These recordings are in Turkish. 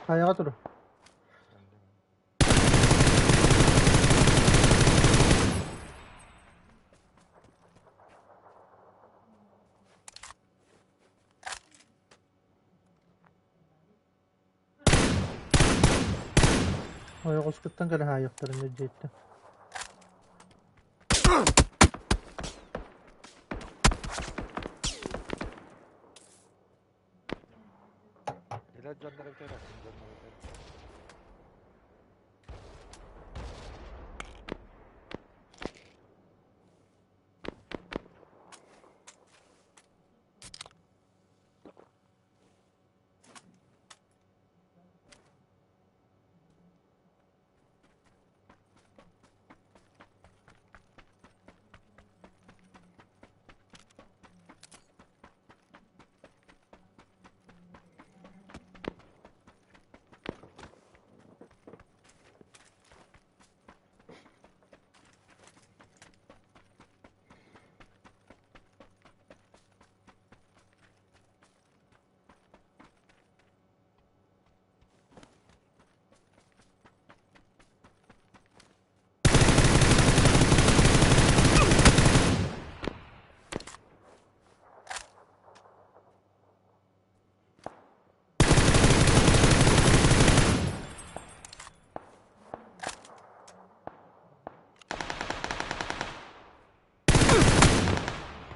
Ayağa dur. Ayak uskuttan gelen ayakların ne diyecekti. İlaç canlara bir tane attım. Canlara bir tane.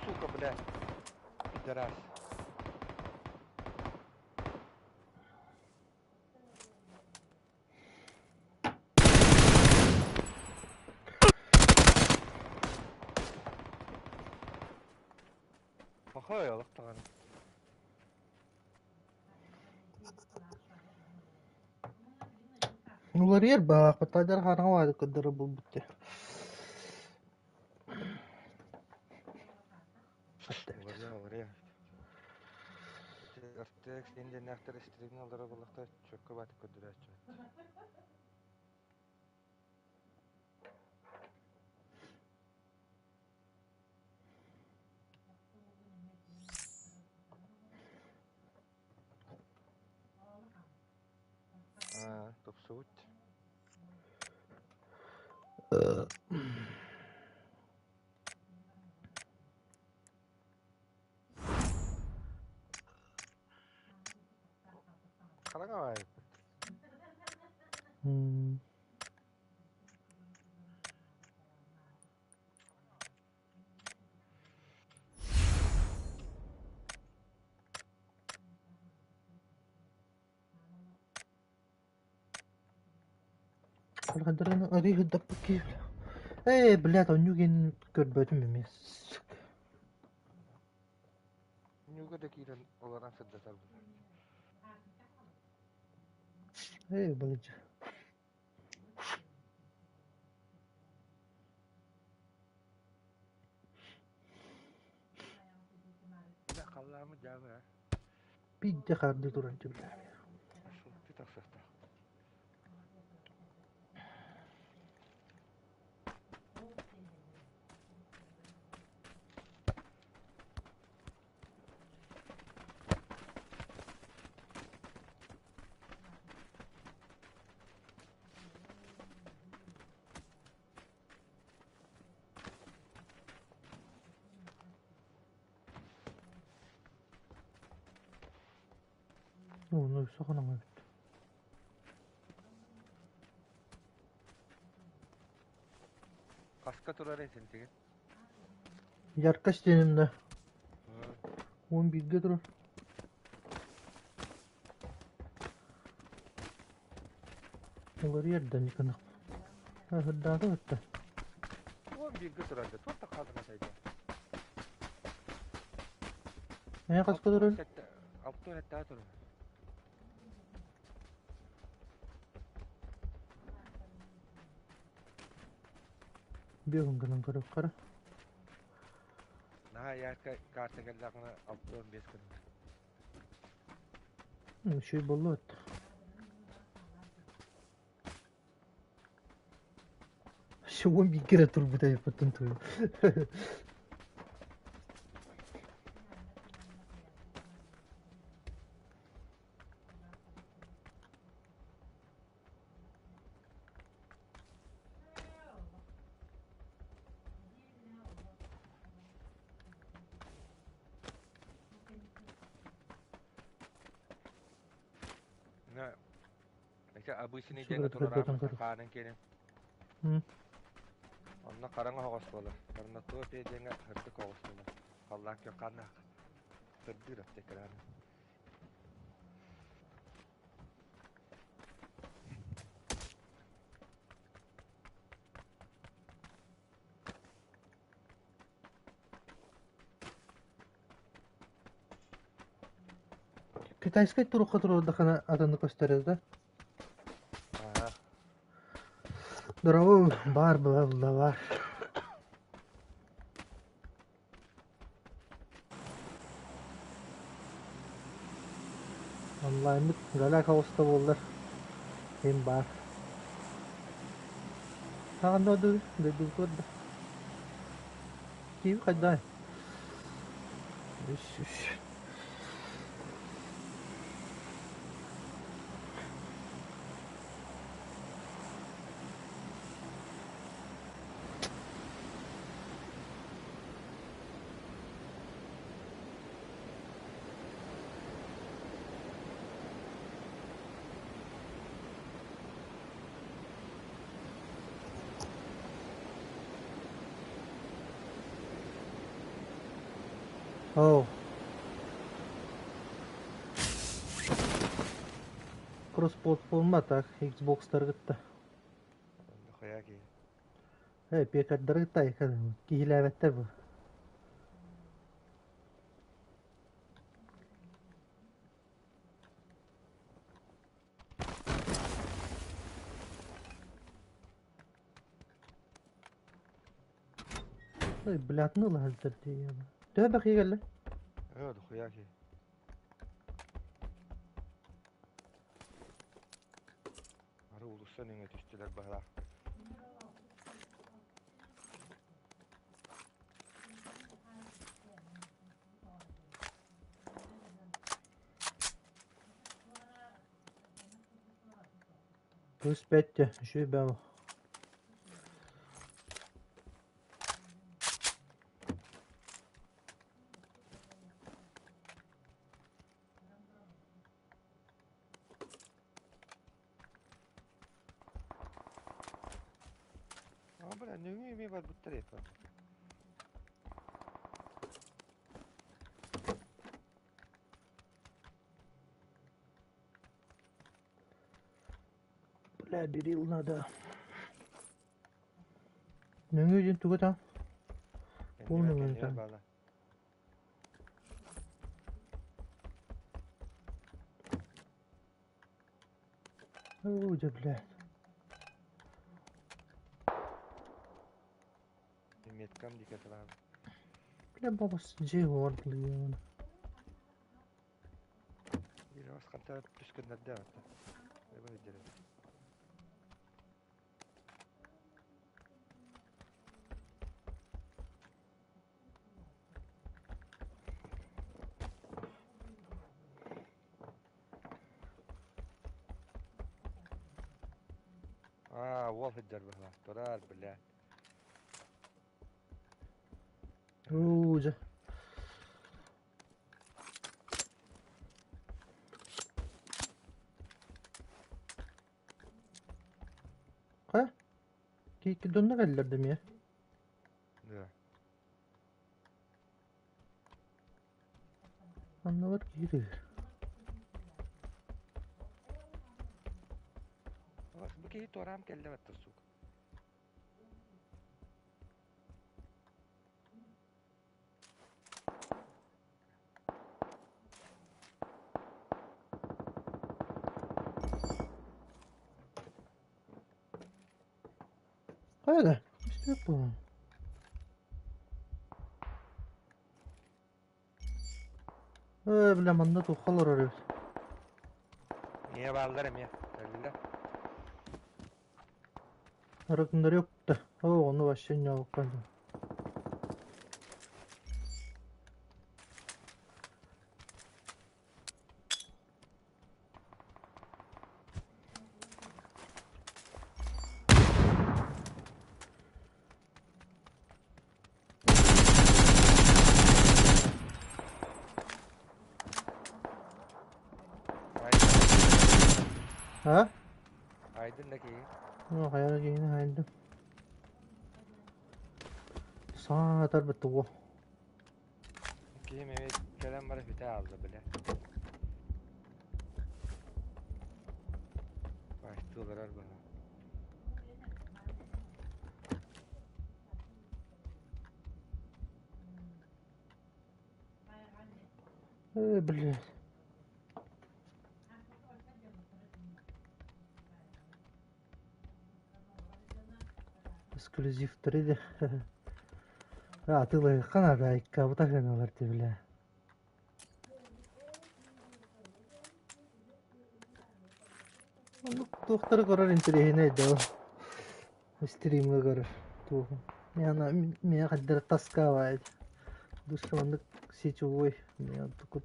Сука, блядь. Пидорас. Ага, я лақтаған. Ular yer bak, patlaylar haranga vardı kadar bu bitti. Oraya. Артек, сенде нақтар истерегін алдыра болақта чөкке батып көдірі açı. Топ суут. Қалаға байып. Kalkandıranı arıyor da bakıyor. Блядь, он юген көрбөтүм эмес. Нюга да кирен оларан сырдатар бұл. Балыcı. Бля, қалларымы жағы, а? Bir de kardı duran cümle. Ашу, ты так сақта. Onu sakın ama. Қасқа тұрар сен tegen. Yarkaç denimde. 11 11'de durur. Olur yerden yıkanık. Hırda da öttü. 11 тұрарды. Тотта қалдың атайды. Kaskı durur. 6 әтті тұрыр. Bir gün kırın kırıp kara. Наға ярка карта келдіғына 6-15 күн. Şey bollu öttü. Şu 11 kere tur bu da yapıttın tur. Aysa abısını Şu denge kadar tolar bedbeden ama karı. kanın kenin. Hı. Onna karanga hogos bolar. Karna to te denge hırtık hogos bolar. Kallak yok kanna. Kırdır tekrar. Китайский туруққа тұруда қана атаны көстереді да. Aha. Дұрау бар бұлда бар. Онлайнлық галак ауыста болдар. Hem бар. Саған да өді, дөйді көрді. Кейбі қайдай. Үш. Оу. Кросспорт болма так, Xbox'тар гытта. Onda koya ki. PC-каттар гытта айкады. Кихиләбәттер бу. Ой, блядны ла хәлдер дигән. Төбәк егәлле. Evet koya ki. Arı ulusa nene düştüler bağlar. Плюс 5 şu ben. Ama bana ne mi var bu tarafa? Bля, берил надо. Нөңе жин туга там. Полный моментально. Bağlar. Ой, да, блядь. Metkam dikkat var. Бля, babası J vardı ya. Bir askan taraf püskünler de var. Ne böyle derim. Wall hidder bana. Torar bile. Ой, да. Ha? Ki donuna gelirdim ya. Ne? Anlamadım ki gidiyor. Bu ki toram kelle battı su. Hadi. İşte bu. Bile manda tokalar arıyor. Niye bağlarım ya? Öyle. Rakımları yok da. Onu başlayın ya bakalım. Ha? Aydın da ki. Yok hayal giyini hayaldim. Sağ atar bitti o. Ki Mehmet gelen bana fite aldı bile. Başlıyorlar bana. Блядь. Эксклюзив 3'de. Атылы канада икка бутаханалар тибиле. Доктор көрөр интернет да. Стримге көрөр. Туу. Меня каддар таскавает. Душмандык сечевой. Меня тут.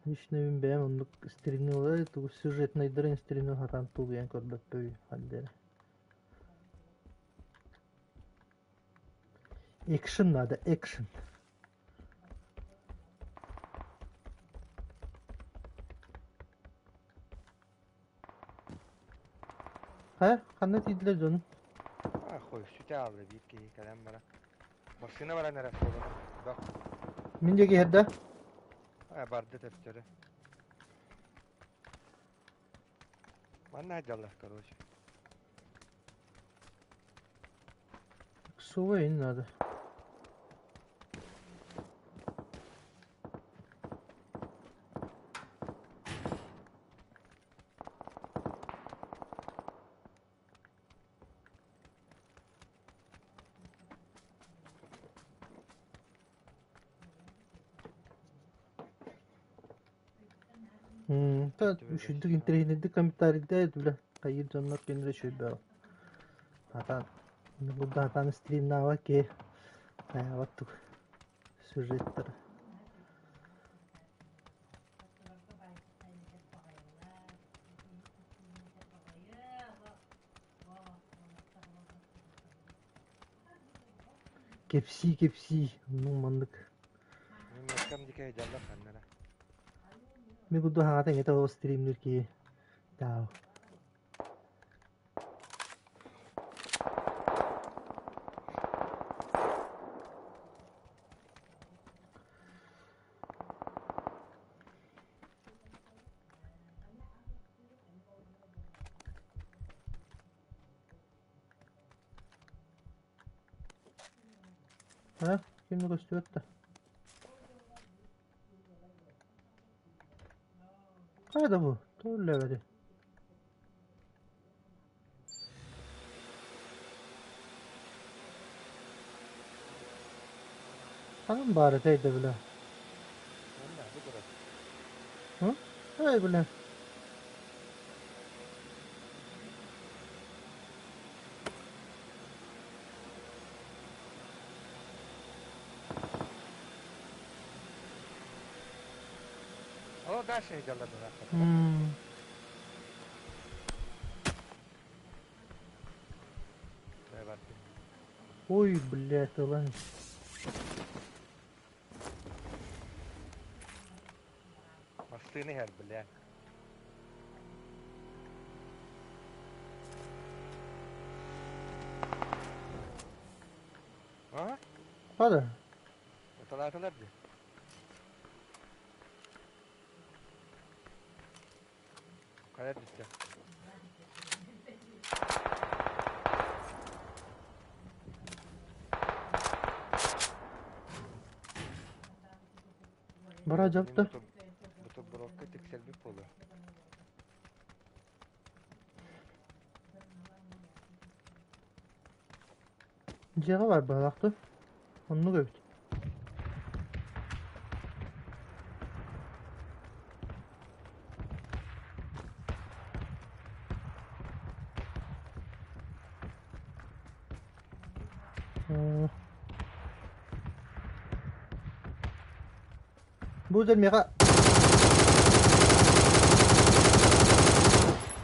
Лично бәм ондук стримне олай тугу сюжетный дрын стримне хатан тугуян көрбөппөй хаддер. Экшен надо, экшен. Кандай тидлер жонун? Koy süte aldı bir ki gelen bana. Başına var neresi olur? Bak. Миндеги херде? Barda tepçeri. Bana Allah короче. Сувей не надо. Та үшүндүк интернетте комментарийде биле кайыр жоннор кенре шөйбө. Атан буда атан стрим нава ке. Аябаттык сюжеттер. Кепси, ну мандык. Меккам дикey jalla kannara. Ми буду хатан это стримлер ки. Да. Kimni gösteriyordu? Kayda bu? Doğru leveli. Hanım bari teyde bile. Onlar bu kadar. Hı? Hey bile. O da şey jalla da. Evet. Ой, блядь, lan. Bastığını her bile. Ha? Hadi. Atalar diye. Kaya düştü. Baracaktı. Bu brokka tiksel bir polu. Cega var baraktı. Onu gördüm. Bu zelmiga.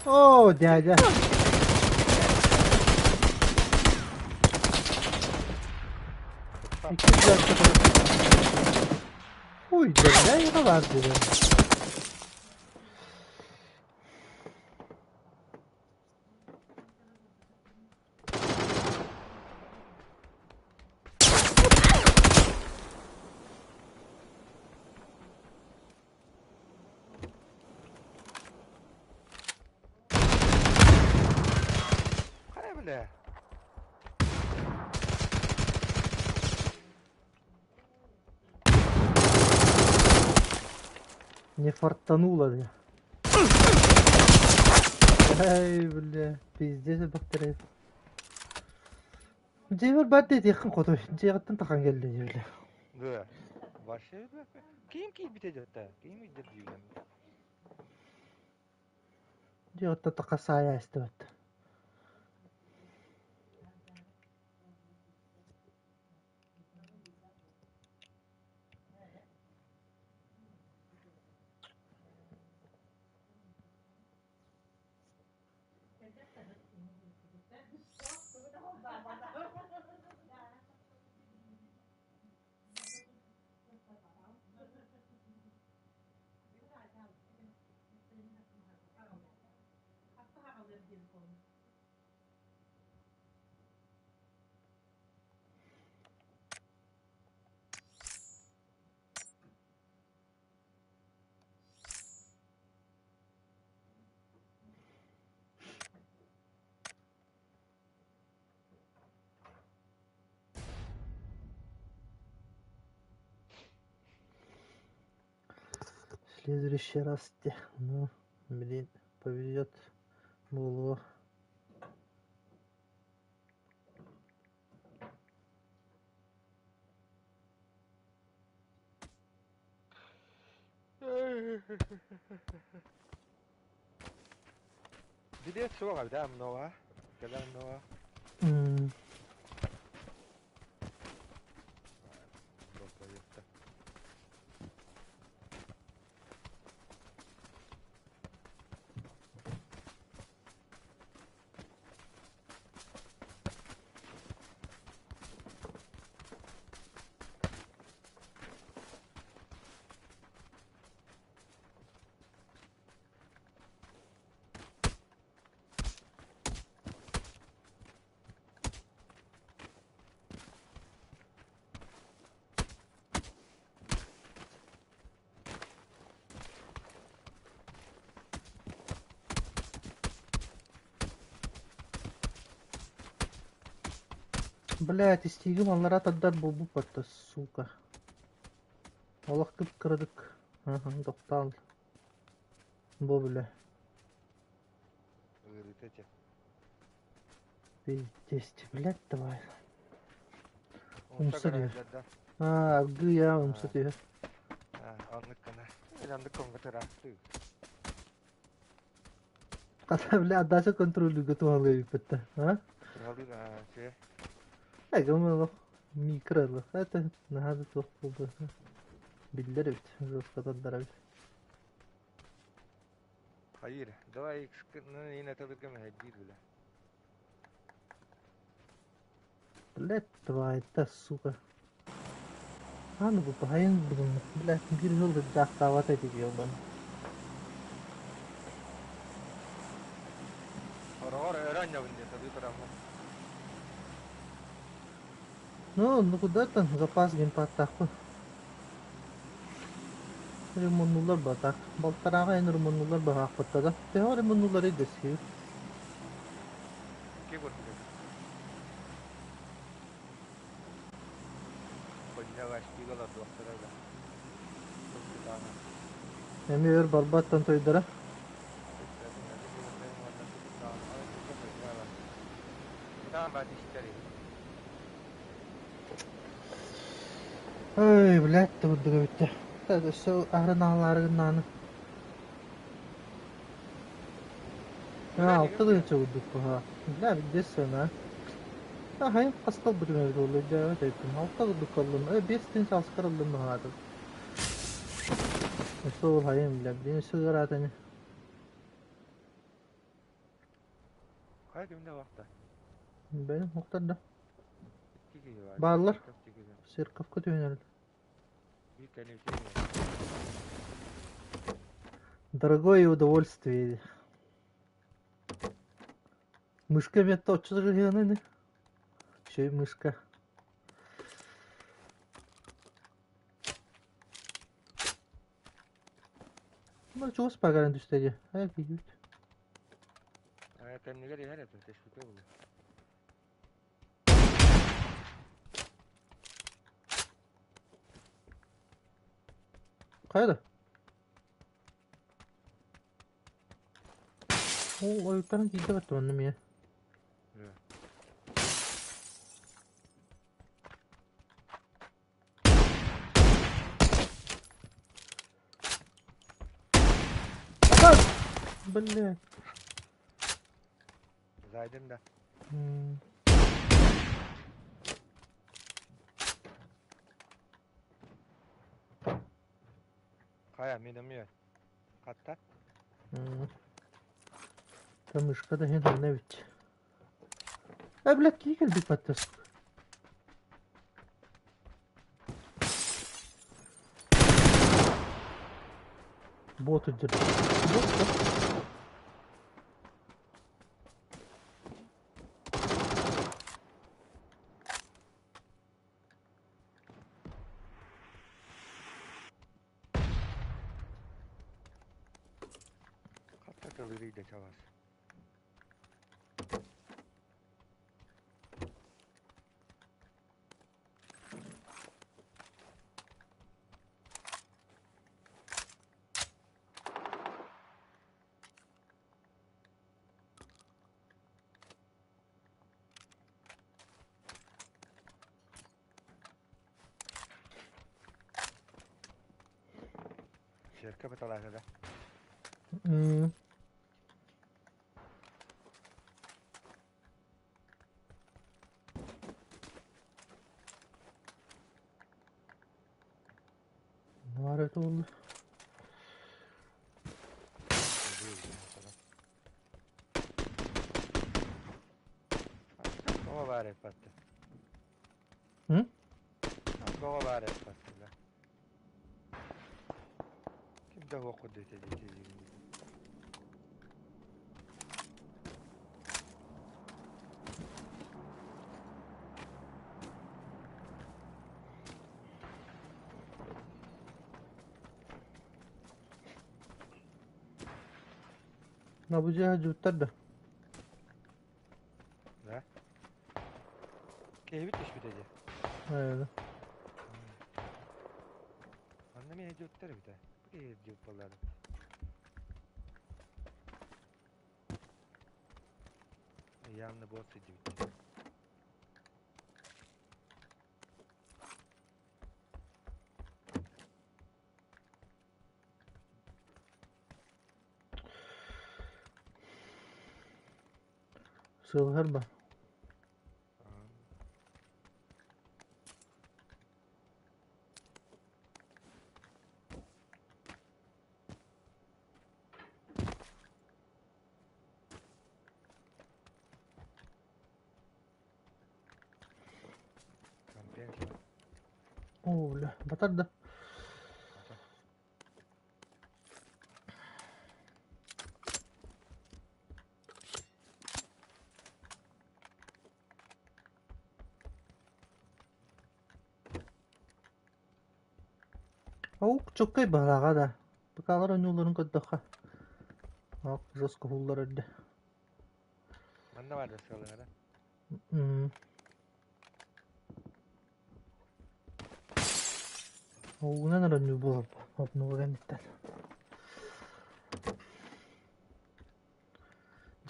Oh, dede. 200 dakika kadar. Uy, ne kadar dedim. Kara bile. Не фартануло, бля. Ай, бля, пиздец бактерия. Жевер бадет якын кото. Жегаттан такан келди, бля. Dı. Başı da. Kim bitecek de. Kim idir diyeceğim. Жегаттан така сая истебет. В следующий раз, ну, блин, повезет Булу. Bir de su var bir daha mnoğa. Gelen mnoğa. Doktor yoktu. Блять, истигим аллара таддар бубу патта, сука. Олақ кіп кірдік. Доқтал. Бу бля. Ürütece. Пиздец, блять, давай. Umsa Umsa diyor. garajlarda. Gı ya umsa diyor. Anlık kana. Anlık kongatı rahattı. Kata bile adasa kontrolü götü alıyor ipette. Ha? Kralı şey. Agam bak. Mikralı. Hatta nahada çok oldu. Billeri bit. Rıfkadan dara bit. Hayır. Daha ilk sıkıntının yine tadık ama değil bile. Блять, давай, да, сука. Ну, пахаин, блять, bir yıl da cahtavat ediyor bana. Oralar öğren ya bende tabii tarafı. Ну куда там запас геймпадтақпы. Ремоннулар батақ. Балтараға ен ремоннулар бағақ баттада. Теға ремоннулар едесі. Kim gördü? Konya başlıyorlar doktora da. Çok güzel. Эми өр барбаттан тойдара. Ой, блядь, ты вот говорите. Это все агроналары наны. Алты да чогдук па. Бля, бидесена. Hayır, kaskal bir evde olacağı dedim. Altta dukalım. 5 gün askaralım hadi. Sol hayır bile. Bir sigara atani. Kaç günde vakti? Benim muhtar da. тиги бар. Баалар. Серкап тиги. Серковка төнер. Би калифе. Дорогое удовольствие. Мышка метта 300 гривен. Еще и мышка. Ну, чего спаган düştü? Ayak yiyor. Кемнигер яһар это тешбите булды. Kayda. O oyukların giydi battı annem ya. Lan! Блядь. Зайдым да. Кая менем я. Катта. Там мышка да хен не бит. Блядь, кигел бит баттı. Бот öldürdü. Bot da. Катта кылырыйда чабас. Серкап талага да. Var это oldu. Кого варит патта? Hı? Кого варит патта? Kim de o kudrete diyeceğim. Ne yapacağı cüvtler de. Ne? Kehbit iş bitecek. Öyle. Annemeye cüvtler bir de. Bu kehbit cüvtları. Yanına boz cüvt. Sığır mı? Öyle. Batar da. Аук чоккай балага да. Бакалар önülerin kaddaha. Ак жестко хуллар öldü. Anne var da sıralara. Оуна наран bu. Hopnu öğrendikler.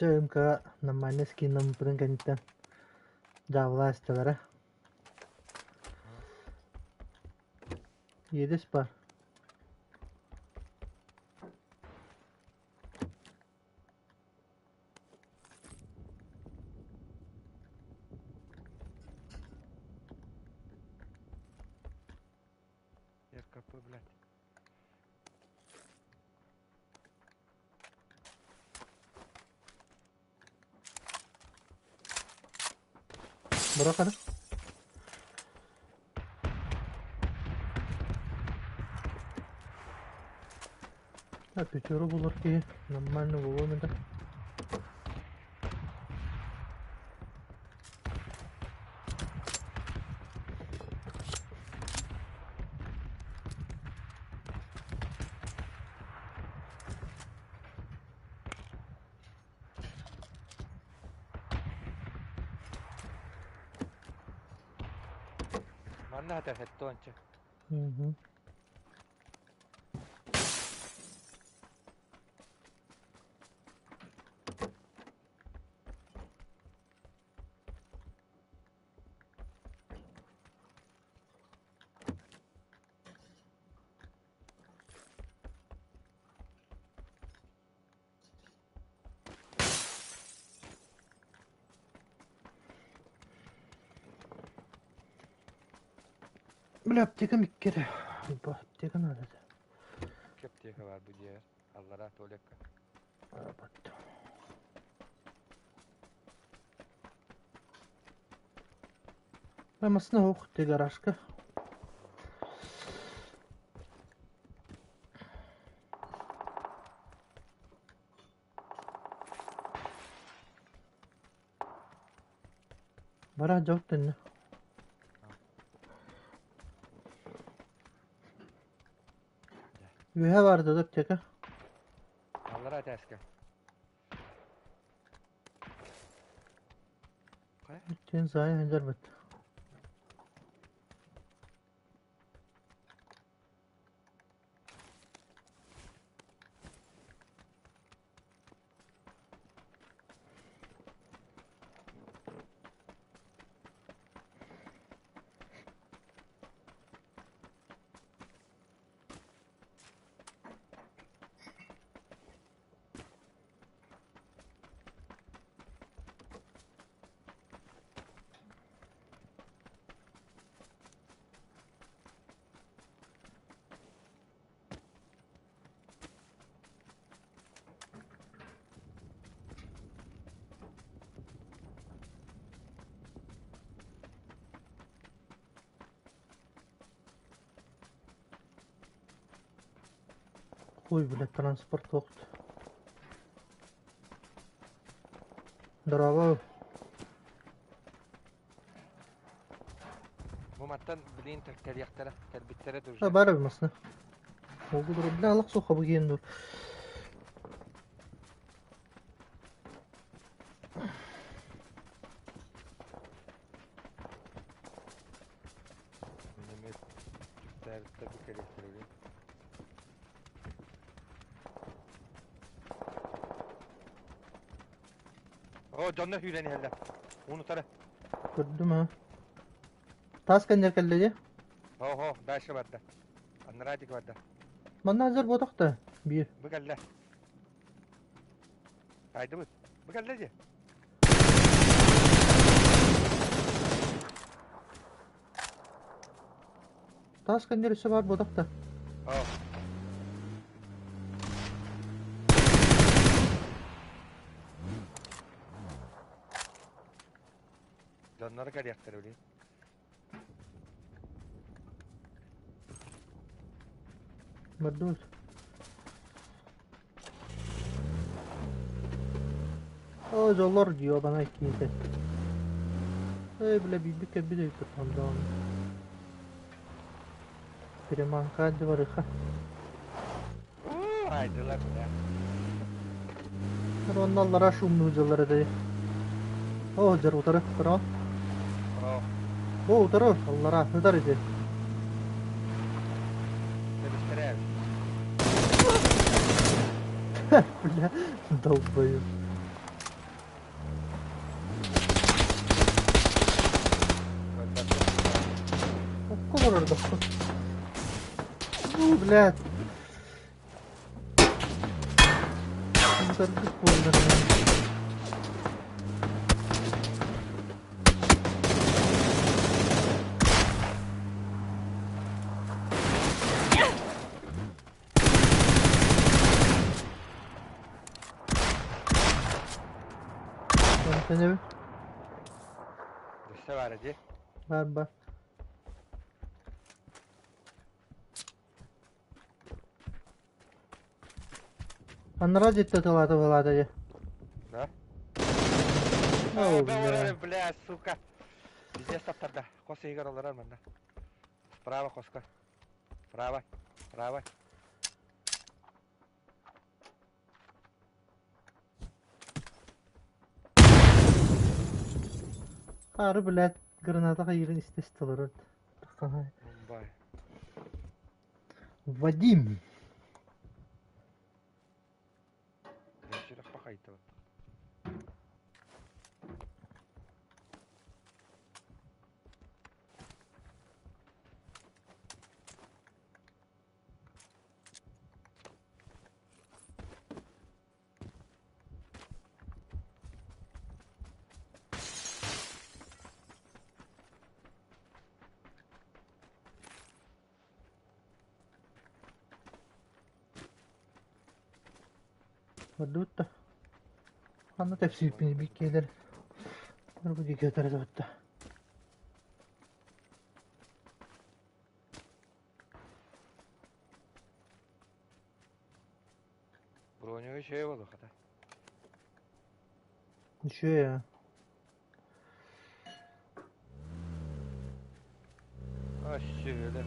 Jayım ka namane skin nam pudeng kanitten. Javla istalara. Yedes par. Yer kapı bilet. Bırak hadi. Öpücüğü bulur ki. Normalde bulur da. Manna hata hetto anca. Hı hı. Böyle apteka bir kere. Bu apteka nerede? Kep diye var bu diye. Allah rahat ol yakka. Arabat. Ben aslında hok de garajka. Bara cevap dinle. Üye vardı da apteka. Allah rahat eske. Kaya? Sen zaya hıncar bit. Uy bile transport voktu. Bravo. Bu mattan bilin tel yaktara. Tel bittere duracak. Ha bara bilmasın. Oldu dur. Bile alık soka bu giyin dur. Mehmet serviste bir kere söyleyeyim. O canına hüyleni helle. Onu tara. Gördüm ha. Tas kanca kelleci. Ho başka vardı. Anlaradik vardı. Bana hazır bodak da. Bir. Bu gelle. Haydi bu. Bu gelle. Tas kanca üstü var bodak da. Ho. Canları kar yaktır öyle. Berduz. O yollar diyor bana ikiydi. Bile bir de yukarıdan onu. Priman kadi var ha. Haydi lan ya. Onlarlara şu mucizeleri de. O jar utarı. Bravo. Ho. O utarı. Onlara hıdar edi. Temizlere. Bile dalbayım. Okul orada. Блядь. Sardık bunları. Sen evi. Düşse var hadi. Var. Аннара жетті тылаты болады же. Да? О, Бля, сука. Везде стаптарда. Қос егер олар мында. Справа қосқа. Право. Право. Ары, блядь, граната қайырын істестілер. Мумбай. Вадим. Решили пахайты. Вадутта. Анна тәпсірпені беккейлер. Бір бұл деке өтәрді өтті. Бронеге şey oldu hata. Düşüyor ya. Aşırı.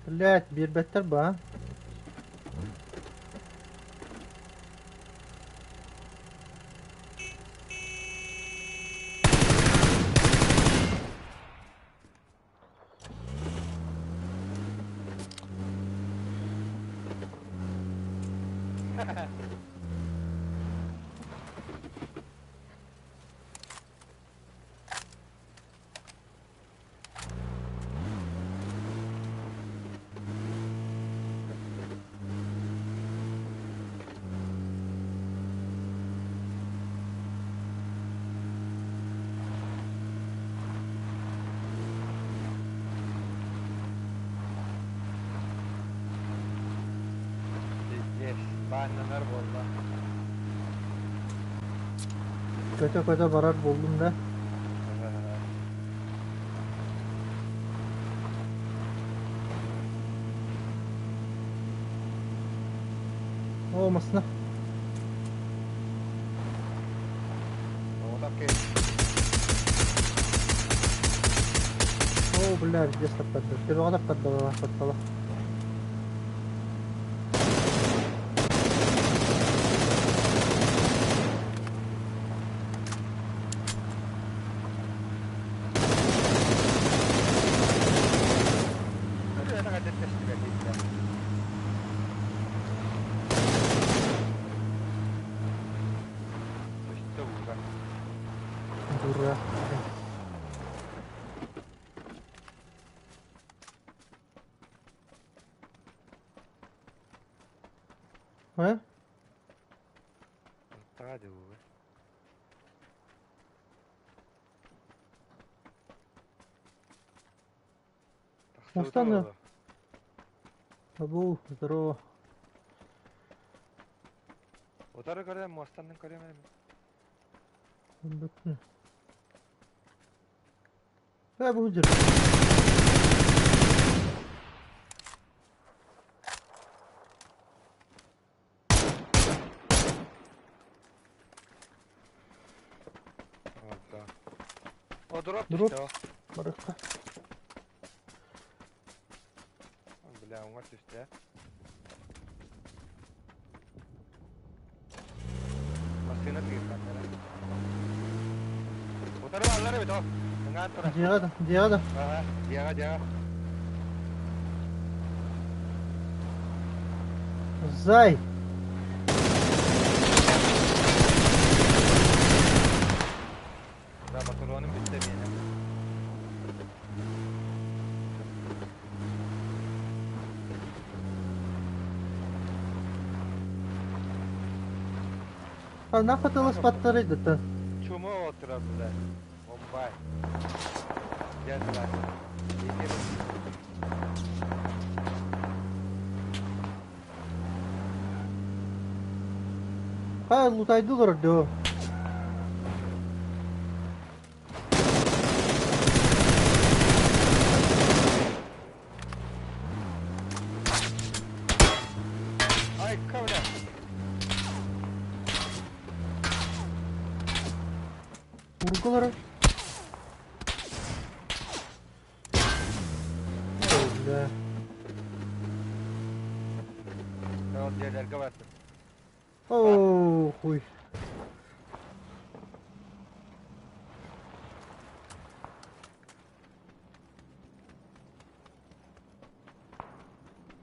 Блядь, bir better bu ha. Bahaneler valla. Kötü kötü barar buldum da. Olmasın. Okey. О, блядь, здесь так-то. Ты вода поддала, поддала. Дура. А? Hadi bu. Устана. Абу, здорово. Отары көрем, мостанның көрем. Бөтін. Абу жүр. O drop Drop. düştü o. Барыққа. Бля, он düştü. Masina tirkan ya. Otары баллары бит о. Dengan turas. Диғады. Диага. Зай. Да, патроным bitti benim. А нахуй ты лоспаттарыйды-то? Чумы отырады. Бомбай. Geldiler. Ха, лутайдылар да. olarak. Öyle. Sen o diğerlerine bastın. Oh, huy.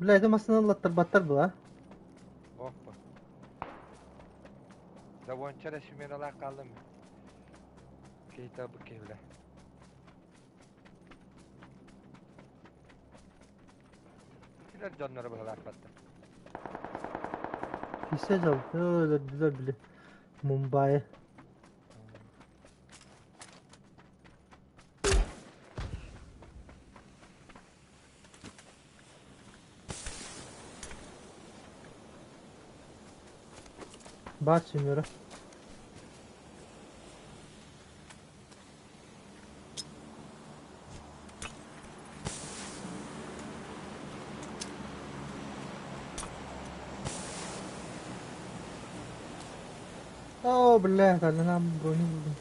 Bilaydım aslında Allah'tar battar bu ha. Oh bu. Da bonçara şimen olarak kaldım mı? Keyta bu kevle. Sizler canları bu kadar battı. Hisse aldı. Öyle güzel bile. Mumbai. Bak signora. Oh, بالله تعالى نعم بروني buldum.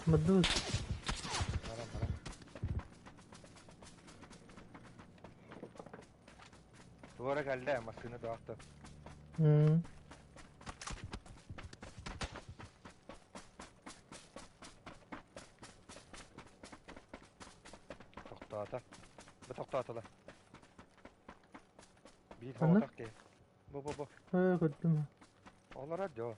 مدوس. Param param. Duvara geldi ama sını dağıttı. Hmm. Tokta ata. Bu tokta atalar. Bir Ana. havadak ki. Bu. قدمها. Onlar hadi o.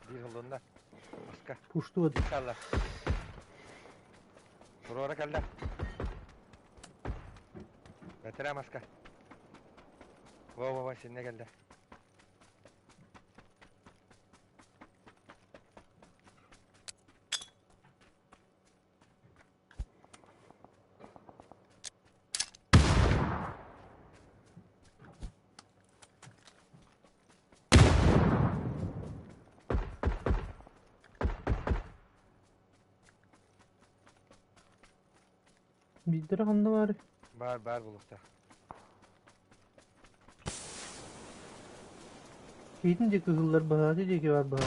Bir yılında. Aska. Puştu o. Dikkarlar. Duvara geldi. Veteran aska. Vay seninle geldi. Bir lira kandı var. Bar bulukta. Gidince kızıllar bahane diye ki var bahane.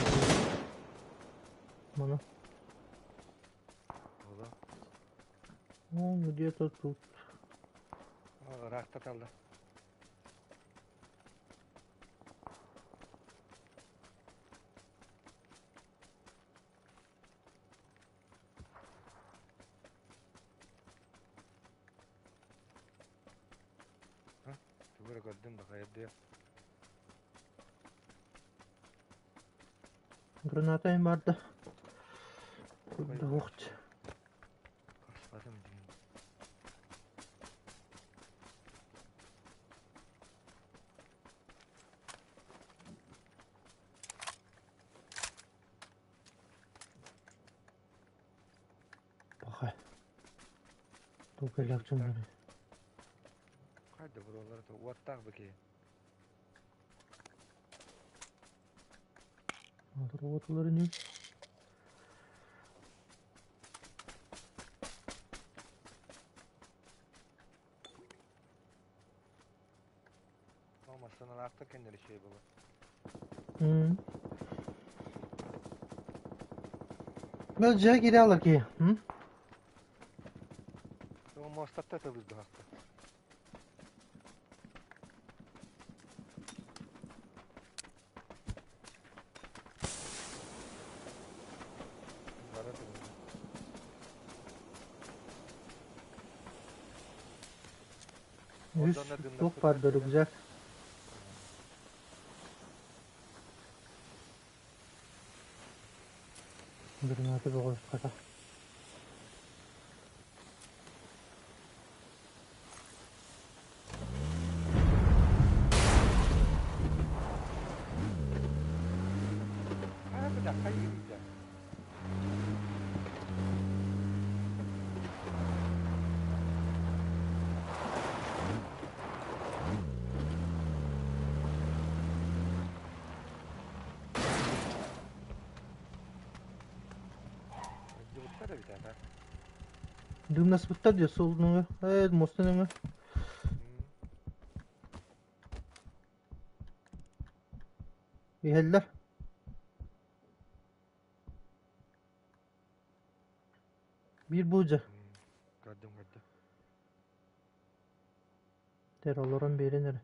Bana. Oğlum. Oh, diye tuttu. Rakta kaldı. Duvara gördüm de kayıp diyor. Granatayım vardı. Burada vakit. Kaspadım diyeyim. Bakay. Dur gel yapacağım bunu. Hadi buralara da uvattak bakayım. Hazır ovatıları ne? Ama sana rakta kendini şey baba. Hmm. Böylece geri alır ki. Hı? O mostatta da bizde hakta. Bunlara da böyle. Yüz Oradan da dümdüz çok var böyle güzel. Granatı bir koş kata. Ha bir dakika yürüyeceğim. Burada da bir tane. Düm nasıl bitti diyor solunu. Evet Mustafa'nın. Yeller. Bir buca. Gördüm gördüm. Terörlerin biri nere?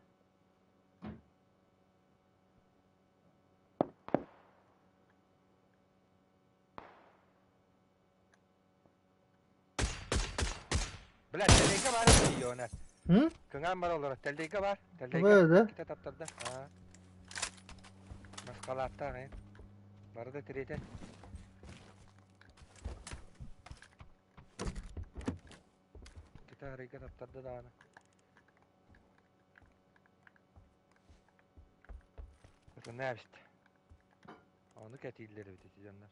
Bilen teldeyke var mı diyor ona? Hı? Kıngan var olarak teldeyke var. Teldeyke Böyle. kita taptırdı. Ha. Maskalatta ne? Var da tirete. Kita harika taptırdı da ana. Bakın ne yapıştı? Onu ketilleri biteci canlar.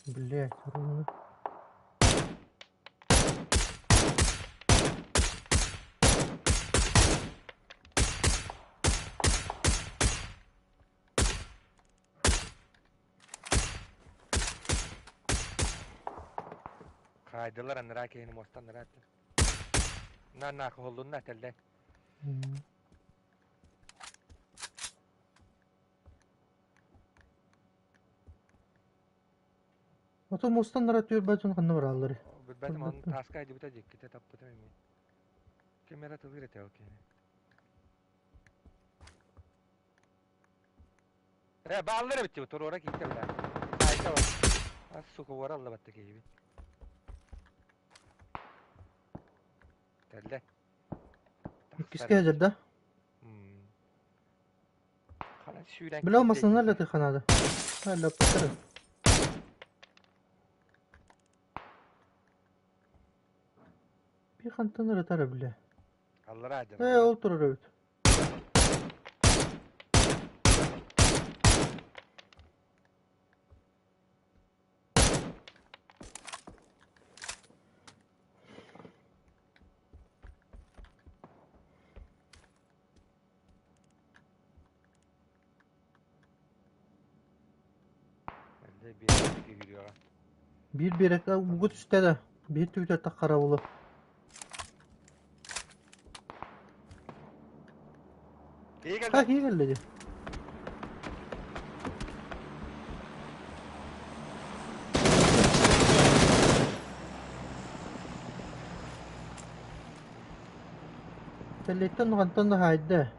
Блять, ровно. Kaydılar anlara keyini mostan nara attı. Na kollun na telde. Ото мостандар атıyor бачын kandı var alları. Benim onun Elbette. taskaydı bitecek kita taptırdı mı? Kamera tılgır ete okey. Bağları bitti bu tur oraya gitti bile. Sayta var. Az su kovar Allah battı gibi. Telde. İkisi hecede. Kalan şuydan Bile olmasın nerede tıkanadı. Hala pıtırı. Bir kantanır atar bile. Allah razı Oturur evet. Telde bir iki giriyor. Bir birekler bu üstte de. Bir tüyler tak karavulu. İyi Ha geldi. iyi geldi. Telletten kantan da haydi.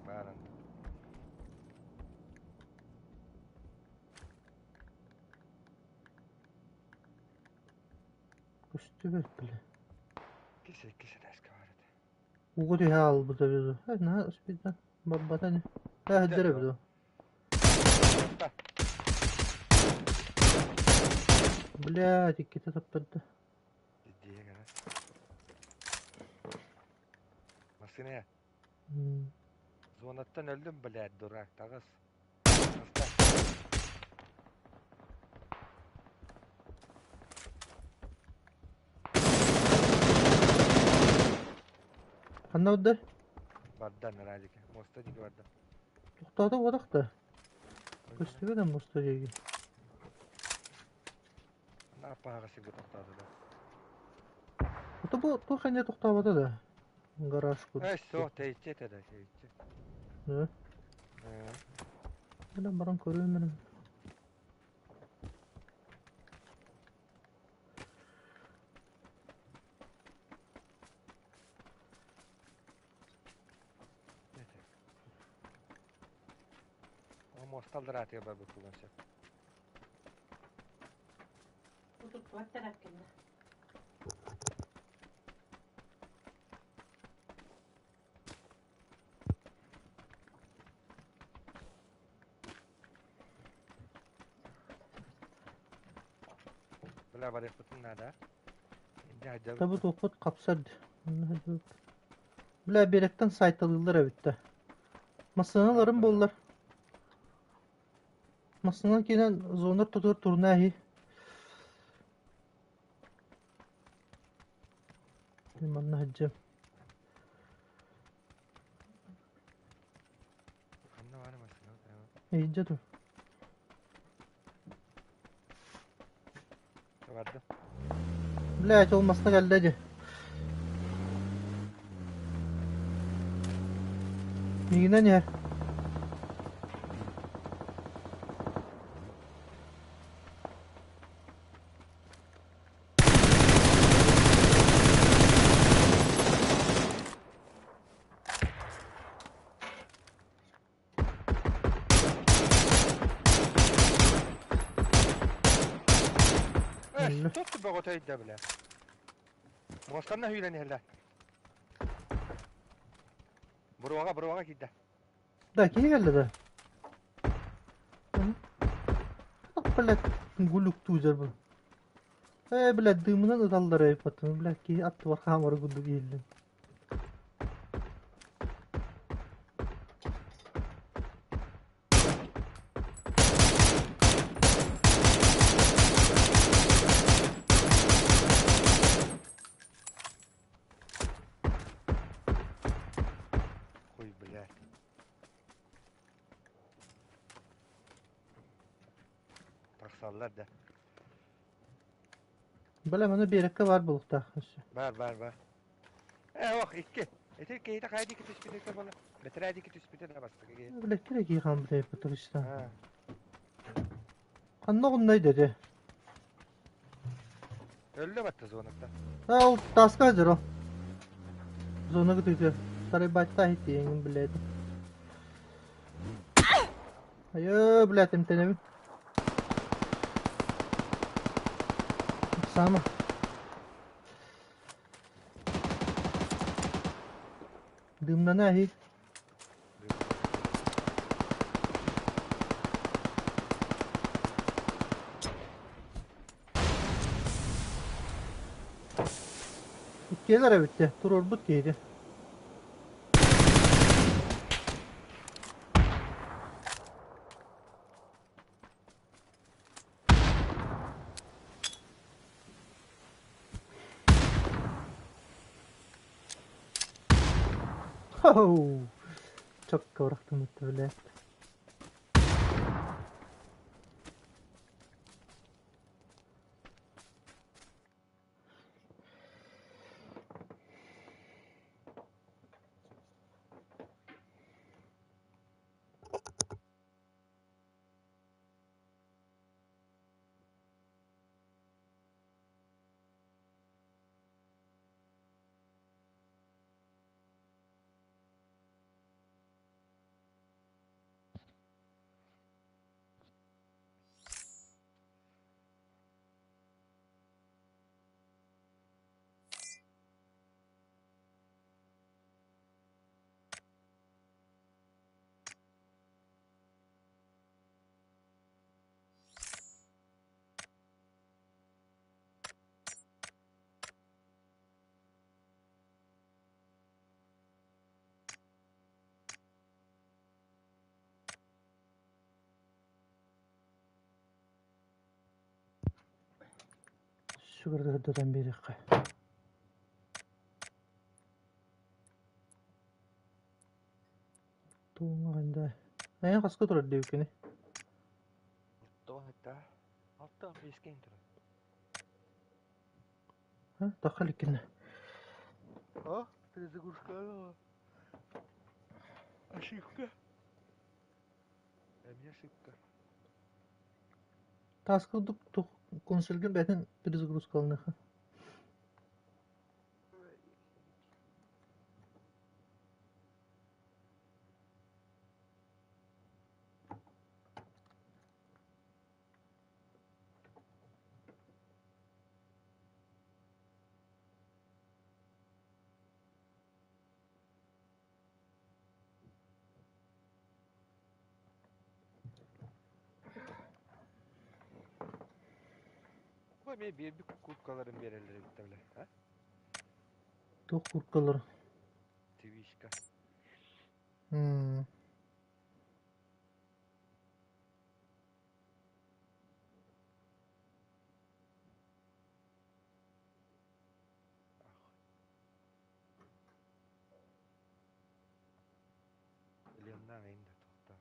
Bağlandı. Üstü bek bile. Kişi deska vardı. Bu diye al bu da bizi. Ha ne üstten. Babada ne? Ha hıdere bizi. Usta. Блядь, ikisi taptırdı. Ciddiye gene. Masine ya. Zonattan öldüm bile durak tağız. Usta. Kanna ödü. Bardan razı ki. Mosta dik bardan. Toxtadı vadak da. Üstü de mustaca gibi. Ne yapağısı bu toktadı da. Bu kanca toxtamadı da. Garaj kur. So teyitçe de teyitçe. Ne? Ben baran koruyorum benim. O mostaldır atıyor babi kullanacak. Tutup var tarafında. Bila bari kutun nada. İnce hacı. Tabi toxut kapsardı. Bile birekten saytalılar evitte. Masanalarım bollar. Masana gelen zonlar tutur turnahi. Limanna hacım. Kanna var mısın? İyice dur. Vardı. Блядь, olmasına geldi hacı. Yine ne? Öyle. Tuttu be kotayı da bile. Moskanna hüyleni hele. Burvaga gitti. Daki geldi de. Блядь, guluk tuğcar bu. Блядь, dığımından ıtalları yapatın. Блядь, ki attı var kamera guluk iyildi. Koy bile. Taksallar da. Böyle bana bir rekka var bulukta. Var. Bak iki. Etek kaydı kaydı iki tespit bana. Betraydı iki tespit de bastık. Блядь, kirek iyi kan buraya yapatın işte. Ha. Anla ondaydı dedi. Öldü battı zonakta. Ha, o taska hazır o. Zona gidiyor. Sarı başta hiç yengin bileydi. Ayo, блядь, emtenevi. Sama. Dığımda ne ahi? Bitkiler bitti. Turur but giydi. Oh, çok kıvraktım bitti bile. Şu kadar dönem bir dakika. Tuğma bende. Ne kaskı turar diyor ki ne? Tuh hatta. Altta miskin tur. Ha, takal ikine. Oh, terus kurskala. Aşıkka. Emya şıkka. Taskı tuk konsolgün beten priz gruz kalını. Koy bir kurtkaların bir yerlere bitti bile. Ha? Tuk kurkalar. Twişka. Hmm. Elinden en de tuhta.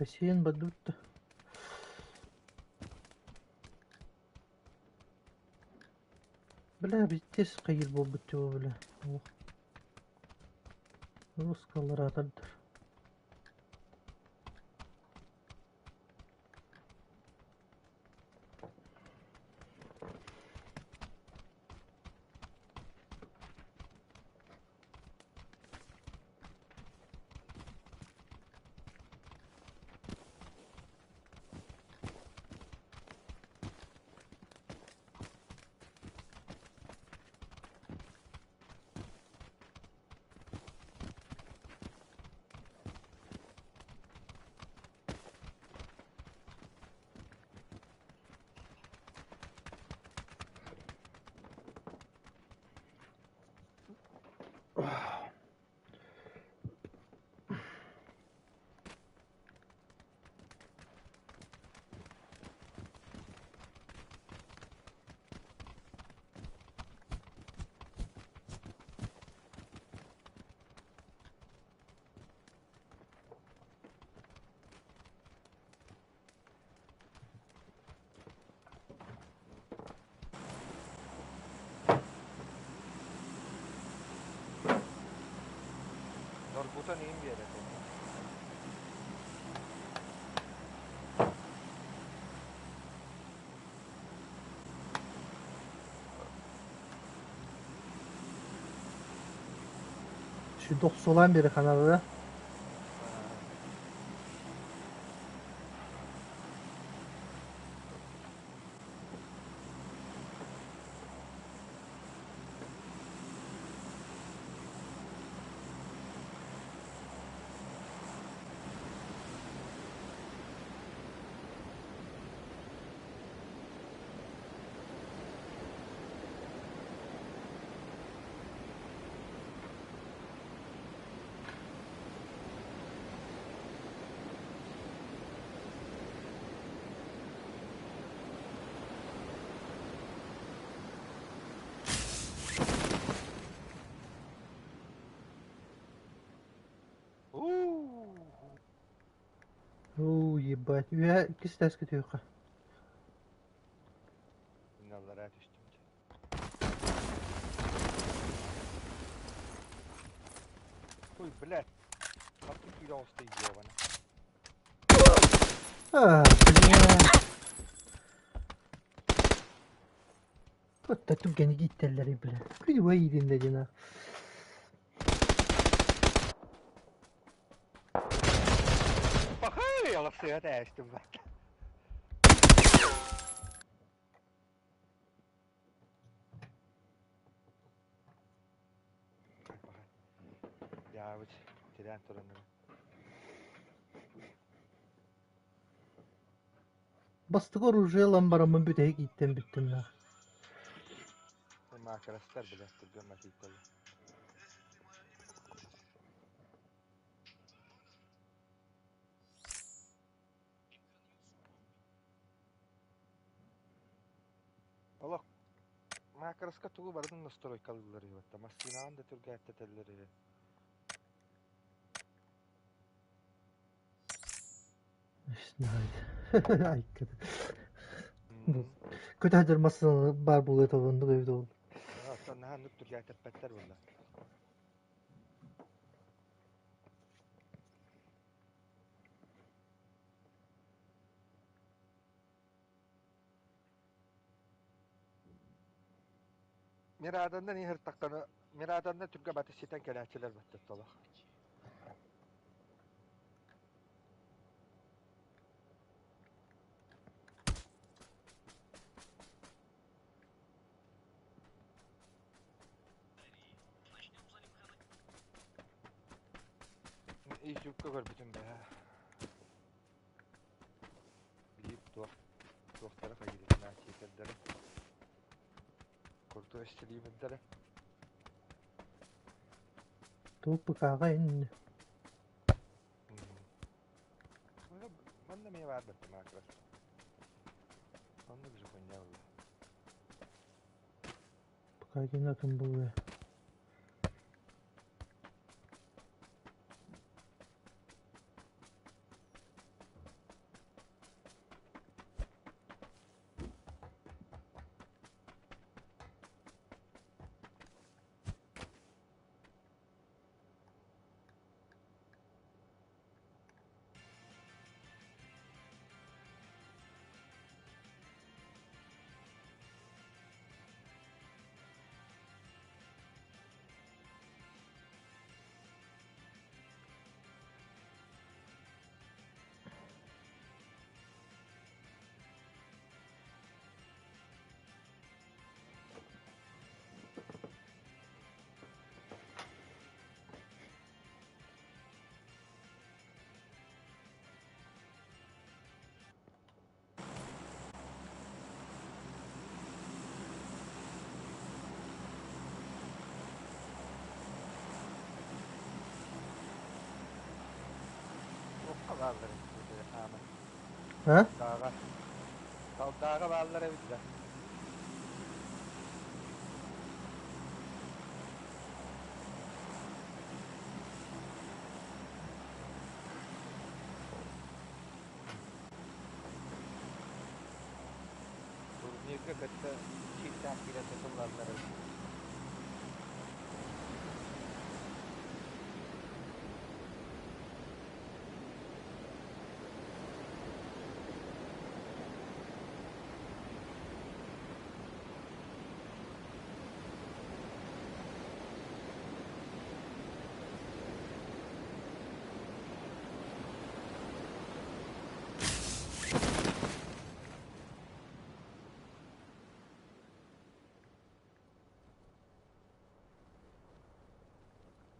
Kasihin badut. Bля, biz tez kayır bu bitiyor bile. Oh. Ruskalar atardır. Norbuta neyin bir yere koydu? Şu 90 olan biri kanalı. Ууу. Oo, ебать. Я кистес gidiyor. Sinyallere düştüm ki. Uy блядь. Kaptım suyla olsa yiyor bana. Ah, bля. Вот тут гани gittiler bля. Kıyva yedin dedin ha. Bak hey alıp suya değiştim ben. Ya bu tren turunu. Bastık orужие ламбарамın büteye gittim bittim ha. Makaraslar bile görmek ilk Allah makaraska tuğu barın настройкалары вот там маскинан да тургат телleri. İşte haydi. Ay kötü. Kötü acırmasın bar buluyor tavanında evde oldu. Ha sonra ha nut turgat tepetler bunlar. Miradan'da ni hırtakkanı Miradan'da Türk'e batı siten kelatçiler battı tola. İyi Türk'e gör bütün be. Bilip doktora kayıdetine çekerleri. Kurtu eşçiliği müddere. Topu kağa indi. Ben de meyve verdim arkadaşlar. Sonunda güzel oynuyor valla. Kağa yakın buluyor. bağlıları. Ama Ha? dağa. Dağa bağlıları evde. Turniyeka katta çift takire takımlarları.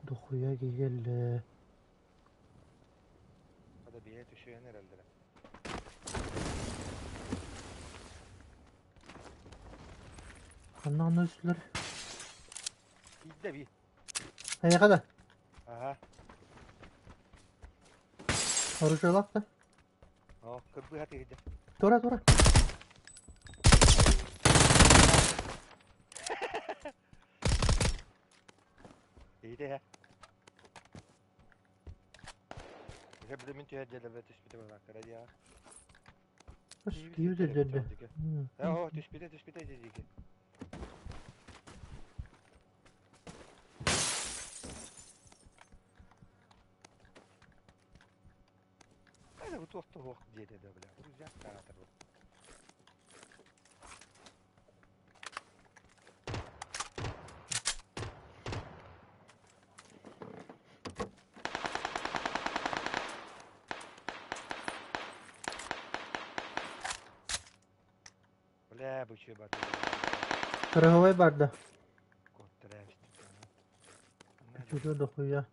Dokuya geldi. Hadi bir yere düşüyor herhalde. Kanlı üstleri. Bir de bir. Haya kadar. Aha. Orucu bak da. Oh, kırpı hadi hadi. Dora dora. İyi de ya. Bize bir de min tüher celebe tüspite bak hadi ya. Bas gibi de geldi. Ya o tüspite dedi ki. Hadi bu tuhta hoş diye de böyle. Bu güzel karakter bu. Bля, bu şey batı. Karahavay barda. Kottara işte. Çocuğu dokuya.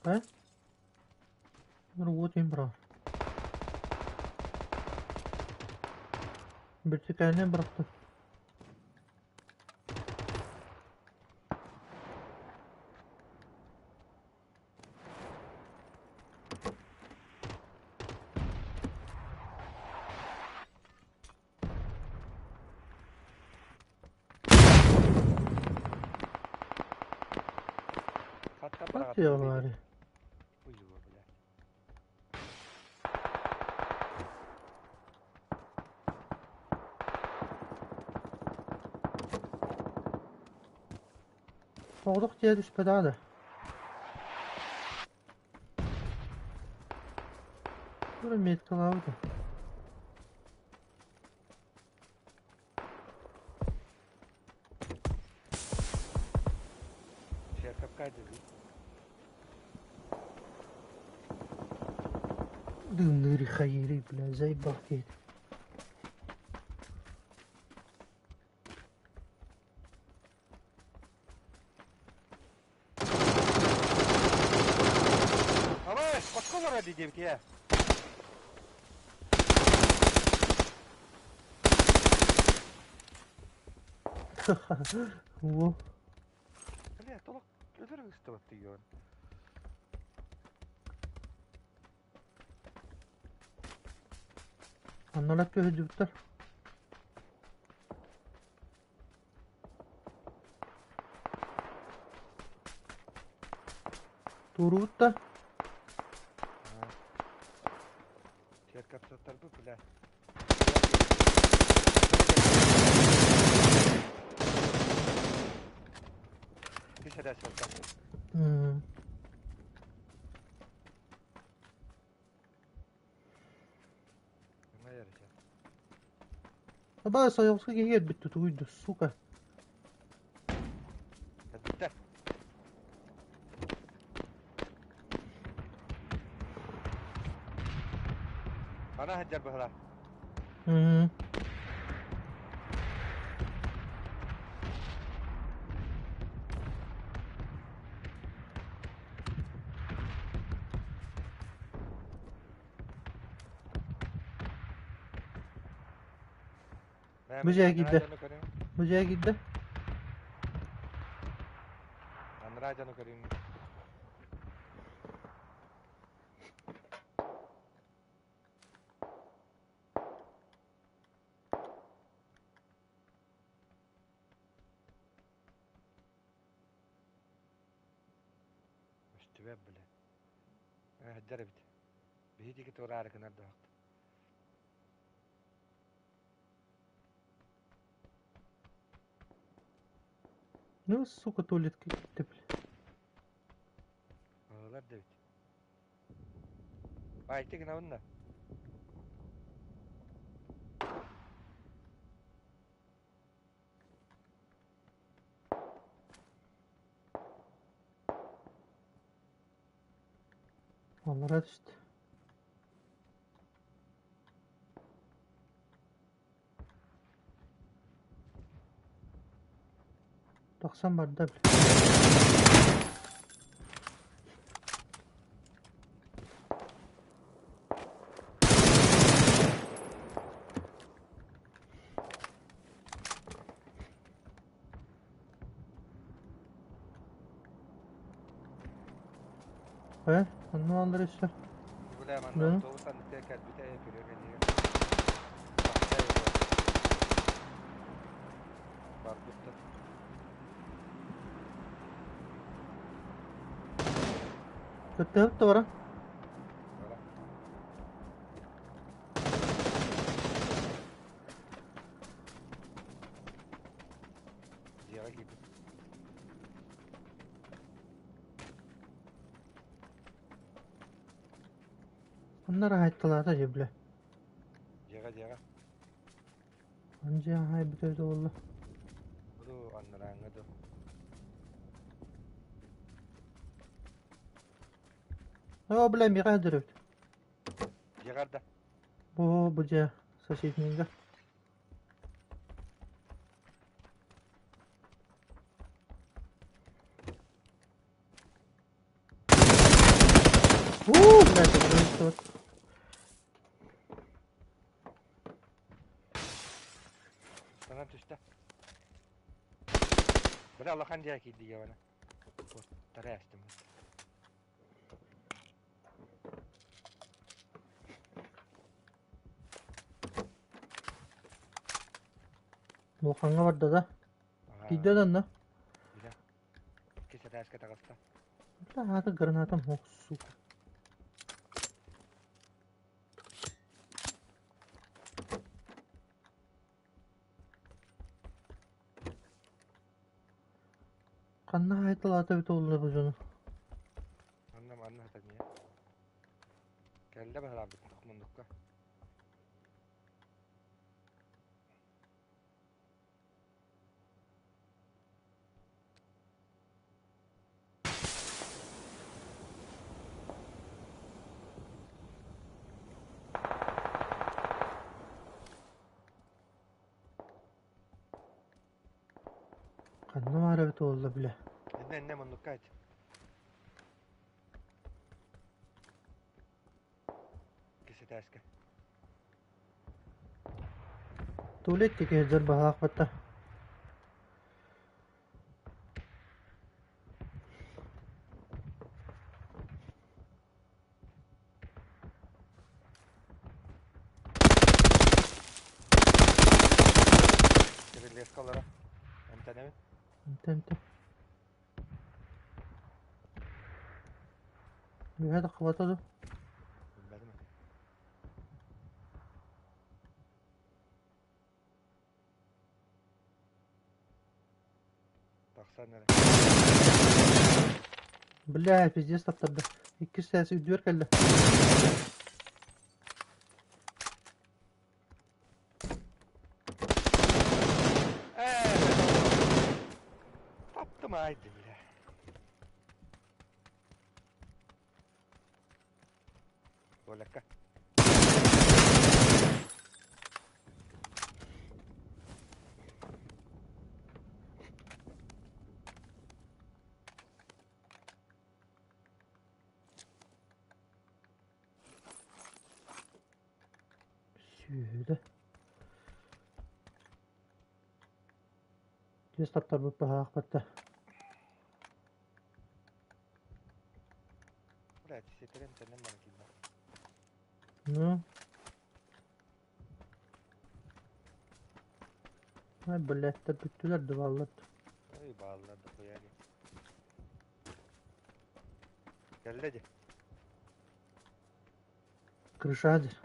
Ha? Bunu bırakayım. Bir tekerleğini bıraktım. Katta para Atıyor bari. Buyur bля. Soğuduk diye düş pedalı. Böyle metkal aldı. Şerkap kaydedi. Dümdürü hayırı bile zey bakayım. Ama başka var hadi diyeyim ki ya. Bu. Bля, толок ödür istemek diyor. Anlarak gördükler. Durut da. Şerkap sattar bu bля. Hiç eder sattar. Ne yarayacak? Bana sayılsa gel bitti tuydu suka. Hadi de. Ana hacer bahra. Bıcağa gitti. Bıcağa gitti. Anracanı göreyim. Üstübe bile. Hajjar bit. Bihi diki torar kenar da. Ну, сука, туалетка gitti bile. Ağlar da bit. Ayte gina bunda. Onlara düştü. Doksan var da bile. Ne olur işte. Bula man Ne? otobüsten teker biteye yapıyor geliyor. Barbutta. Kötü hep de var ha. Voilà. Diğer gibi. Bunlar hayattılar da ceble. Diğer. Önce hay bir de oldu. Bu anlaranga da. O bile mi kadar? Diğer da. Bu bıca saçıyla. Блядь, это вот. Sana düştü. Bula Allah kan diğer ki diye bana. Tara açtım. Volkan'a vardı da. Gidiyordan da. Güzel. Kese ders kata kasta. La hadi granatım. Oh su. Kanna hayatlar da bir oldu bu canı. Anlam hata niye? Geldi mi abi? Mundukka. Kanna var bir oldu bile. Ne mundukka et. Kese ders kata. Tuvalet ki gezdir bahak batta. Kese leskalara. Ente ne mi? انت هذا خبطه Bilmedim mi? Baksan nere? بالله في جيس طب ده الكيس سياسي ديور كله Tattım haydi bile. Golaka. Şöyle Yüz taptar bu bahak batta. Ulan hissettiren senden bana kilme. No. Ay bellette bütüler de vallahi. Ay bağlılardı koyar ya. Gel hadi. Kırışadır.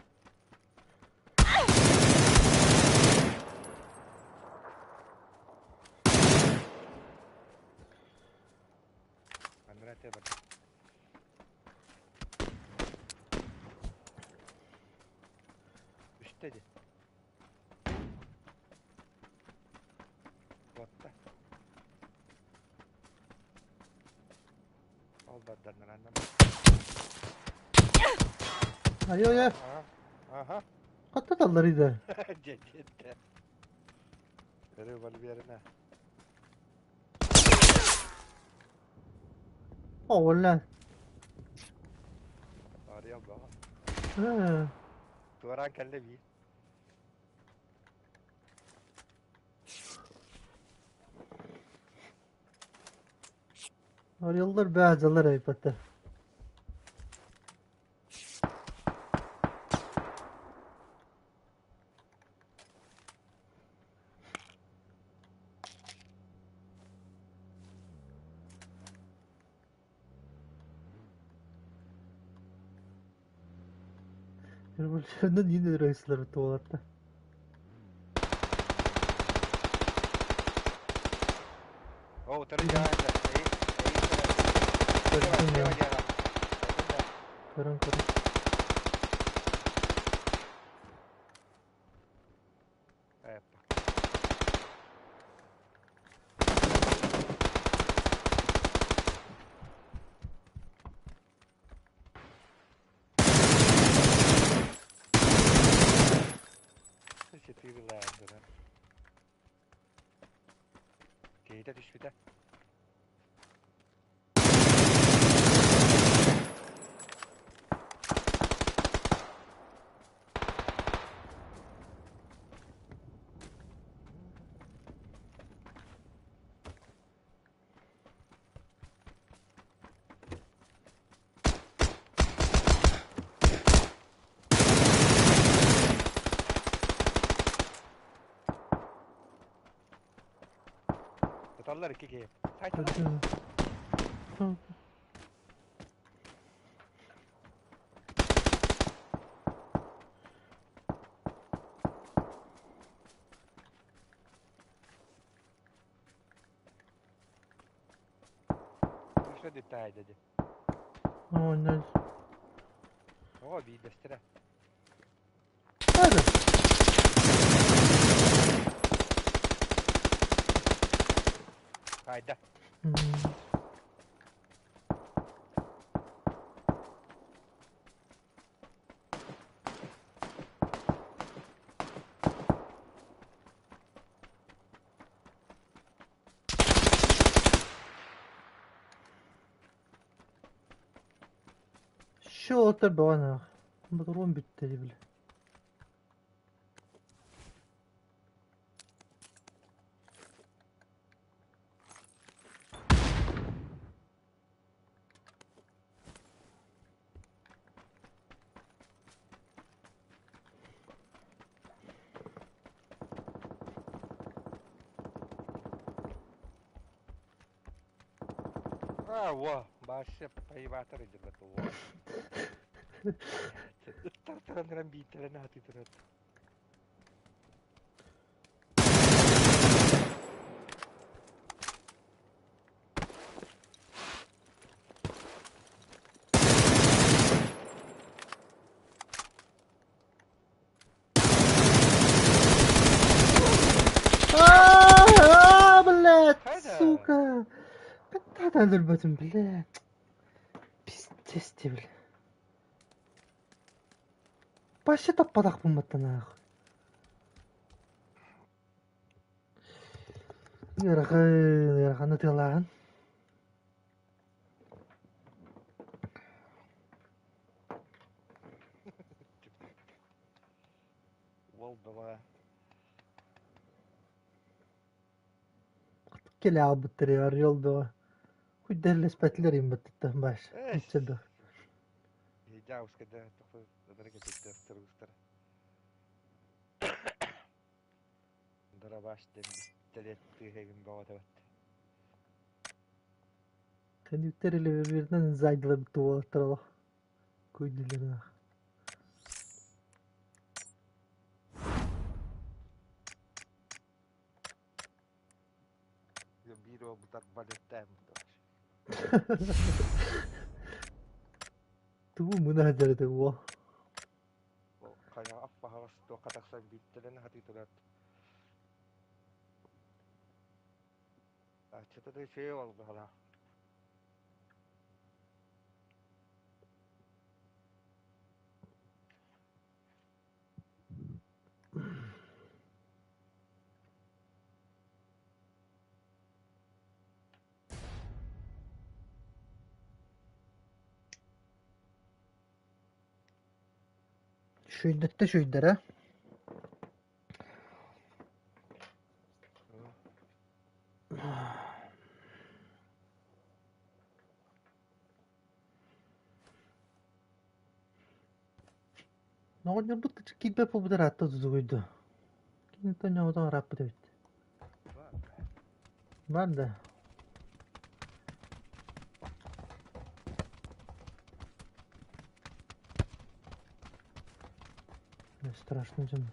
Andra te bak. Üsttedi. Botta. Al baddanlar anlam. Ay ay ay. Aha. Aha. Katta dallarıydı. Cedette. Nereye var bir yerine? O valla. Arayalım baba. Ha. Tuvaran kelle bir. Arıyorlar bazılar ay batta. Revolüsyondan yine reisleri tuvalatta. Oh, terus jangan. Gördüm ya. Jangan. Karın karın. Setiriler de. Geyde düş bir de. Tutarlar iki geyim. Saytılar. Gördüm. Tamam. Düşme detay dedi. Oh nice. Oh, bir destere. Hadi. Hayda. Hmm. Şu otur bana. Bu durum bitti bile. Ah, wah. Bahasa pay batar aja betul. Wah. Terang-terang bintang hati terus. بلاد هذا. سوكا قد هذا البتن بلاد Pis testi bile. Başı tappadak bulmadan ah. Yarakı tığlağın. Wal baba. Kele abuttırıyor yolda. Kuyderles petlerim battıtan baş. Hiççe Jauh kada tuh dari kita terus terus. Dara baş den teletti hegin bawa tabat. Kan yutterele birbirinden zaydıla bir tuval taralı. Kuydilerine. Yo biro butak badet tem. Tuvu münahder de bu. O kaya apa hawas to katak sa bittelen hati tulat. Çete de şey oldu hala. Şöydette şöydere. Ногоон нэрбут гэж кидбэ побдэр хатаа зүгөөд. Кинто нягоон рап дэвт. Банда. Страшно жан.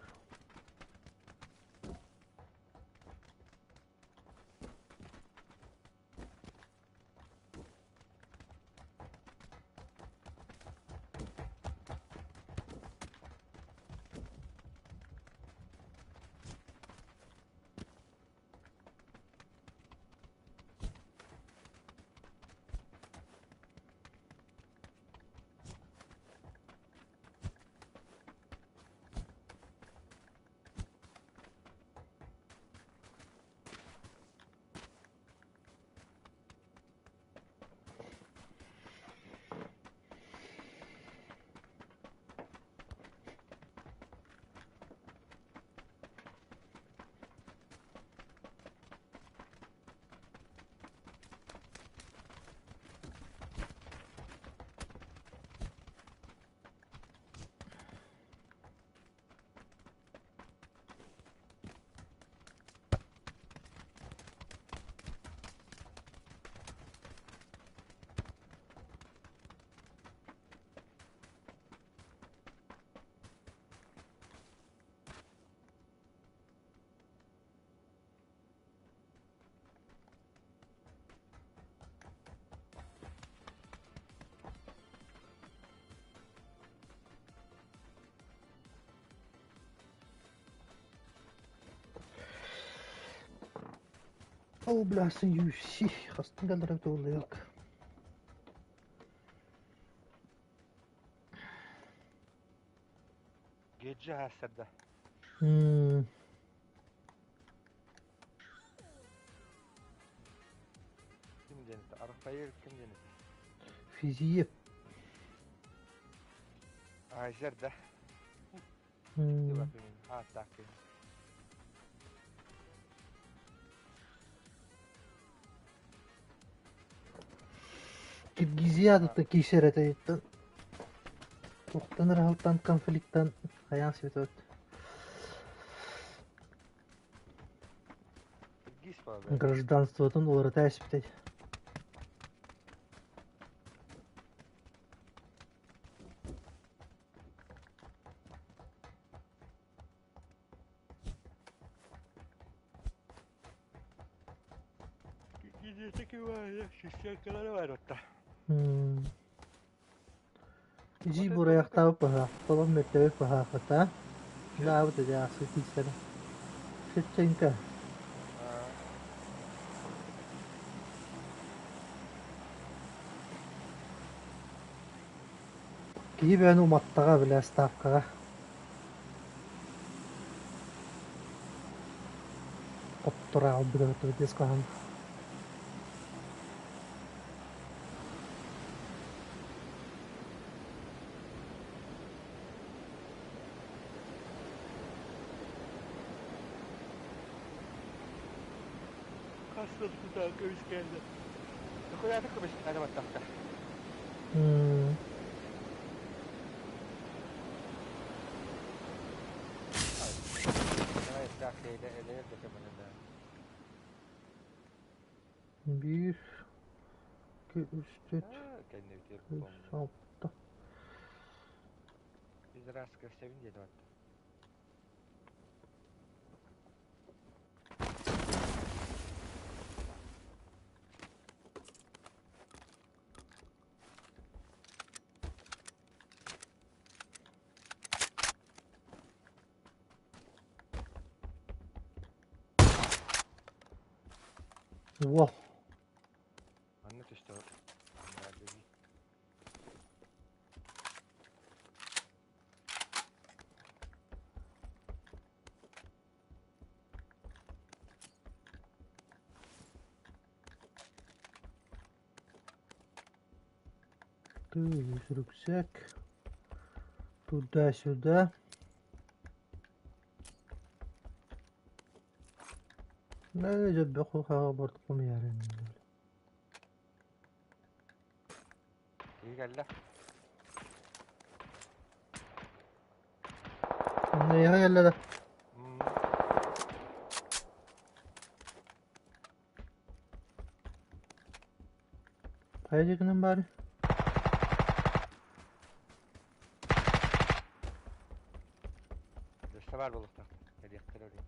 О, блясын юси. Хастын галдарак тоолайок. Gece hasada. Kim denedi? Arafayır kim denedi? Физиеп. Ajer da. Dur bakayım. Ha takip. Киргизиядата кишеретейттен. Тоқтан рахалтан конфликттан хаян светот. Gis var be. Гражданствотун ората эсиптей. Gidecek ki var ya. Şişakaları var hatta. Жи бураяқтабы паха. Толон мектебе паха хата. Лабы да ясы кисері. Шетченка. Кии бән уматтаға біле ставкаға. Коптура албыда өтіп дескахан. Hastalık tuzağı köyüş geldi. Ne kadar tıkmış hadi batakta. Evet, daha şeyde eleye geçemedim daha. 1, 2, 3, 4, Kendine bitir 5, bu 6. Biz rast göstereyim dedi hatta. Wow. Anlat işte o. Nerede bir. Рюкзак. Туда-сюда. لا جاب أخوها برضكم يعني. İyi geldi. Ne ya da. Haydi bari. Deste var balıkta. Hadi yaklar oraya.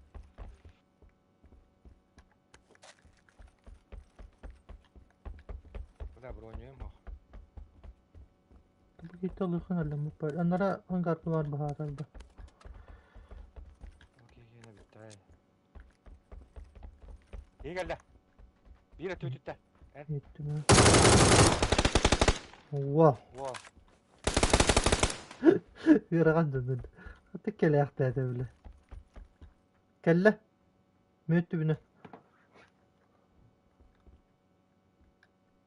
Bu da bronyoyum o. Bu gitti alıyorsun hala böyle. Onlara hangarlı var bu herhalde. Okey yine bitti hay. İyi geldi. Bir atıyor tütte. Gitti mi? Wow. Wow. Yürü ben. Hatta kele yaktı bile. Kelle. Müttü bine.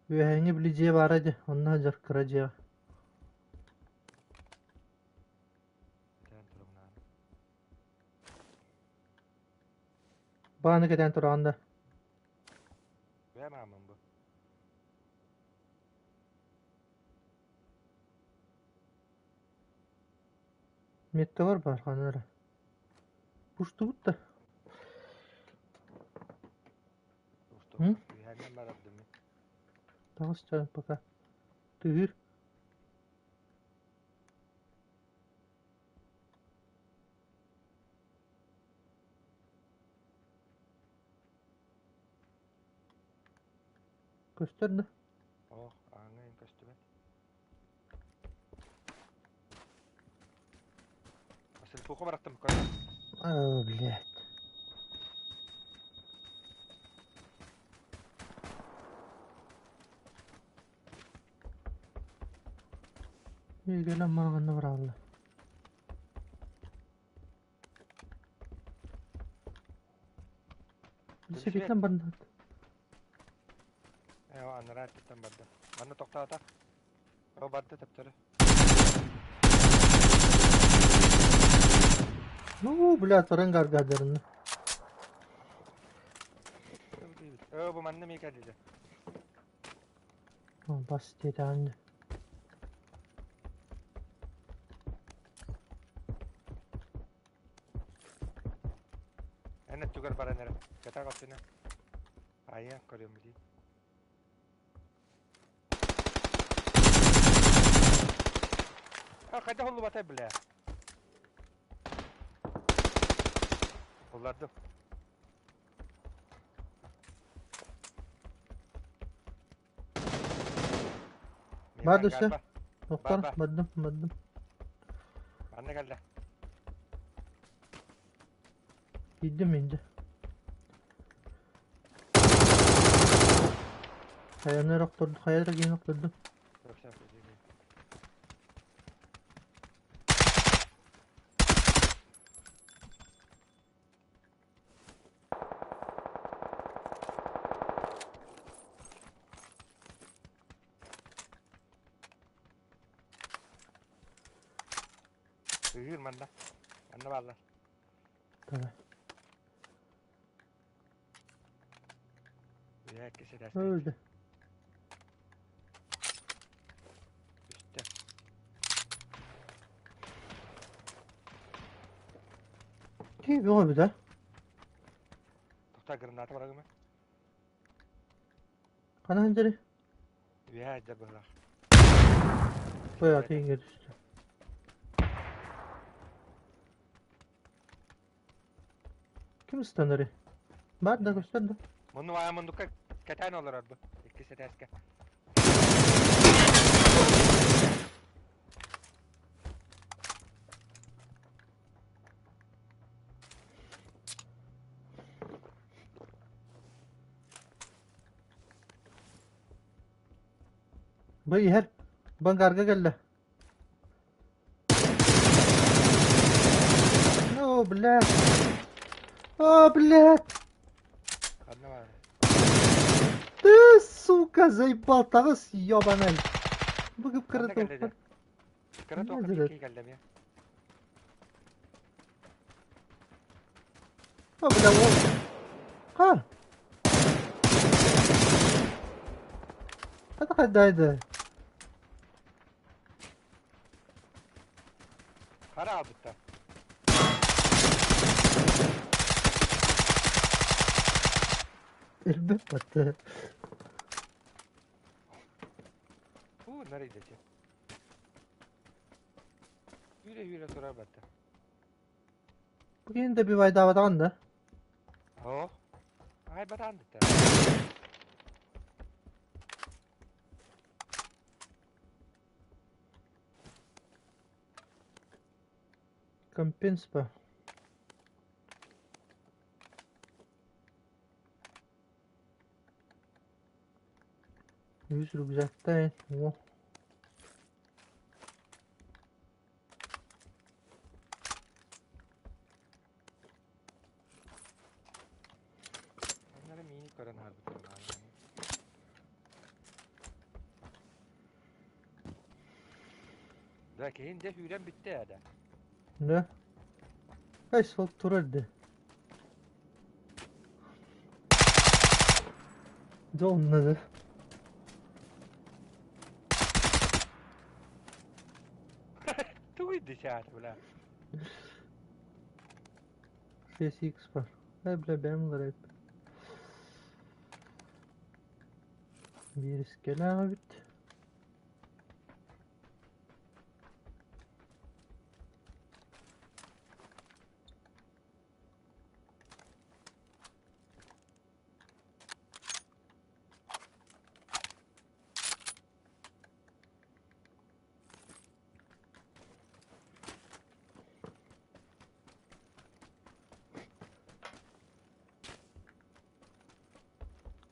Ve bileceği var hadi. Ondan car kıracağı. Ten turumdan. Bana giden turağında. Vermem bu. Mette var bari kanara. Puştu bu da. Dostum. Hı? Hemen baradım. Daha sıcak baka. Tühür. Göster ne? Oh, angen kostümü. Asıl fuku bıraktım. Aa блядь. İyi gelen bana kanına var Allah. Bir şey git lan bana. Evo anlara ettim badda. Bana tokta ata. O badda teptere. Oo блядь torun gargadarını. O bu manne mi geldi? Basit yedi anne. Ene tugar para nere. Kata kaptene. Ayya koruyorum bir. Ha kayda holu batay bile. Kullardım. Vardı sen. Doktor Baba. badım. Anne geldi. Gittim ince. Hayalini yokturdum. Hayal rengini yokturdum. Yok sen feci. Uyur manda. Anne varlar. Tabii. Ya ikisi de Öldü. üstte. Değil o bir de. Tokta granatı var agama. Kana hıncırı. Ya da bırak. Bayağı tenge düştü. Kim ıstanırı? Var da gösterdi. Bunu var mı dukka katan olur ardı. İkisi de eski. Bay her. Ben karga geldi. Oh блядь. Oh блядь. Kanne var. Ты, сука, заебал, того съебаный. Bugüp Kanne kırdı. geldi de. Kara Ne tokat dedi? iki geldi ya. Oh блядь, o. Ha. Hadi. Kara abutta. Elime battı. Nereye gidecek? Yürü sorar battı. Bugün de bir vay davadan da. Oh. Ay badan da. Компенспа. Yüz rübzattayım. Oh. Onlara minik karan harbi. Belki hindi hüren bitti ya da. Ne? Kaç soğuk turardı. John nedir? Tuydu şahit bula. Sesi X var. Hep benim var hep. Bir iskelet.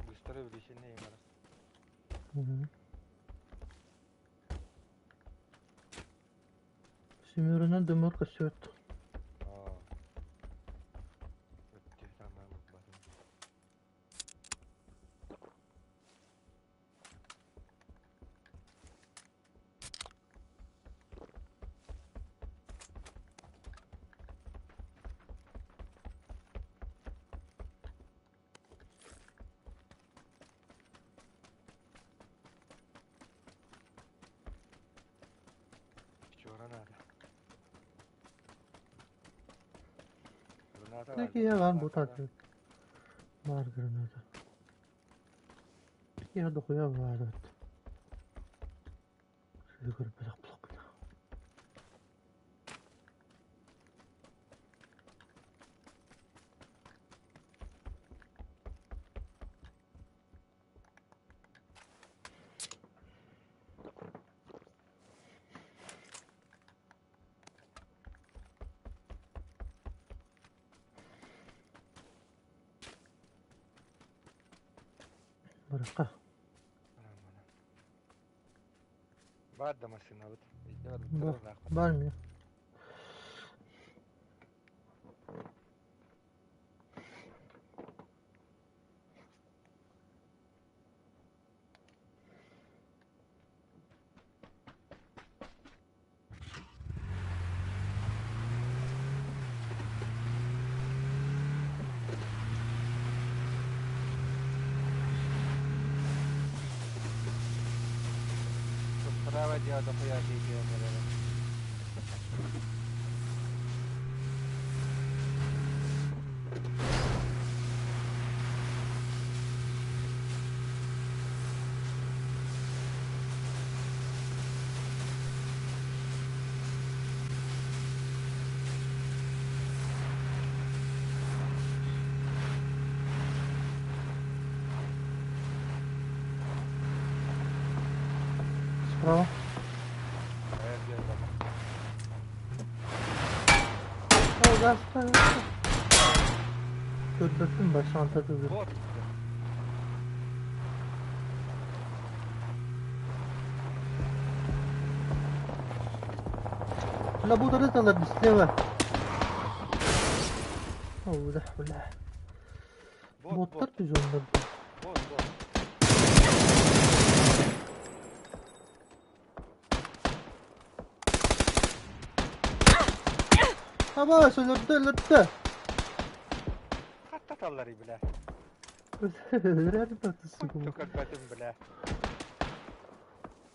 Göstere bir işin neyim var? Hı. Simürüne demir kasıyor. Aa. Öttü tamam bakın. Çora nerede? Granada var. Peki ya var bu tatlı. Var granada. Ya dokuya var evet. Şöyle görüp bırak blok. Bırak. Anam anam. Var da masın abi. İşte var. Var. Var. Var mı ya? radyoda koyar diyeceğim. Bravo. Evet geldim. O gaz. Gördürsün baş antadı. Bot. La bu da da display var. Oh da ولا Bot. botlar düz onlar. Bot. Ha bak öldürdü. Hatta talları bile. Öldürdü batısı bu. Tukak batım bile.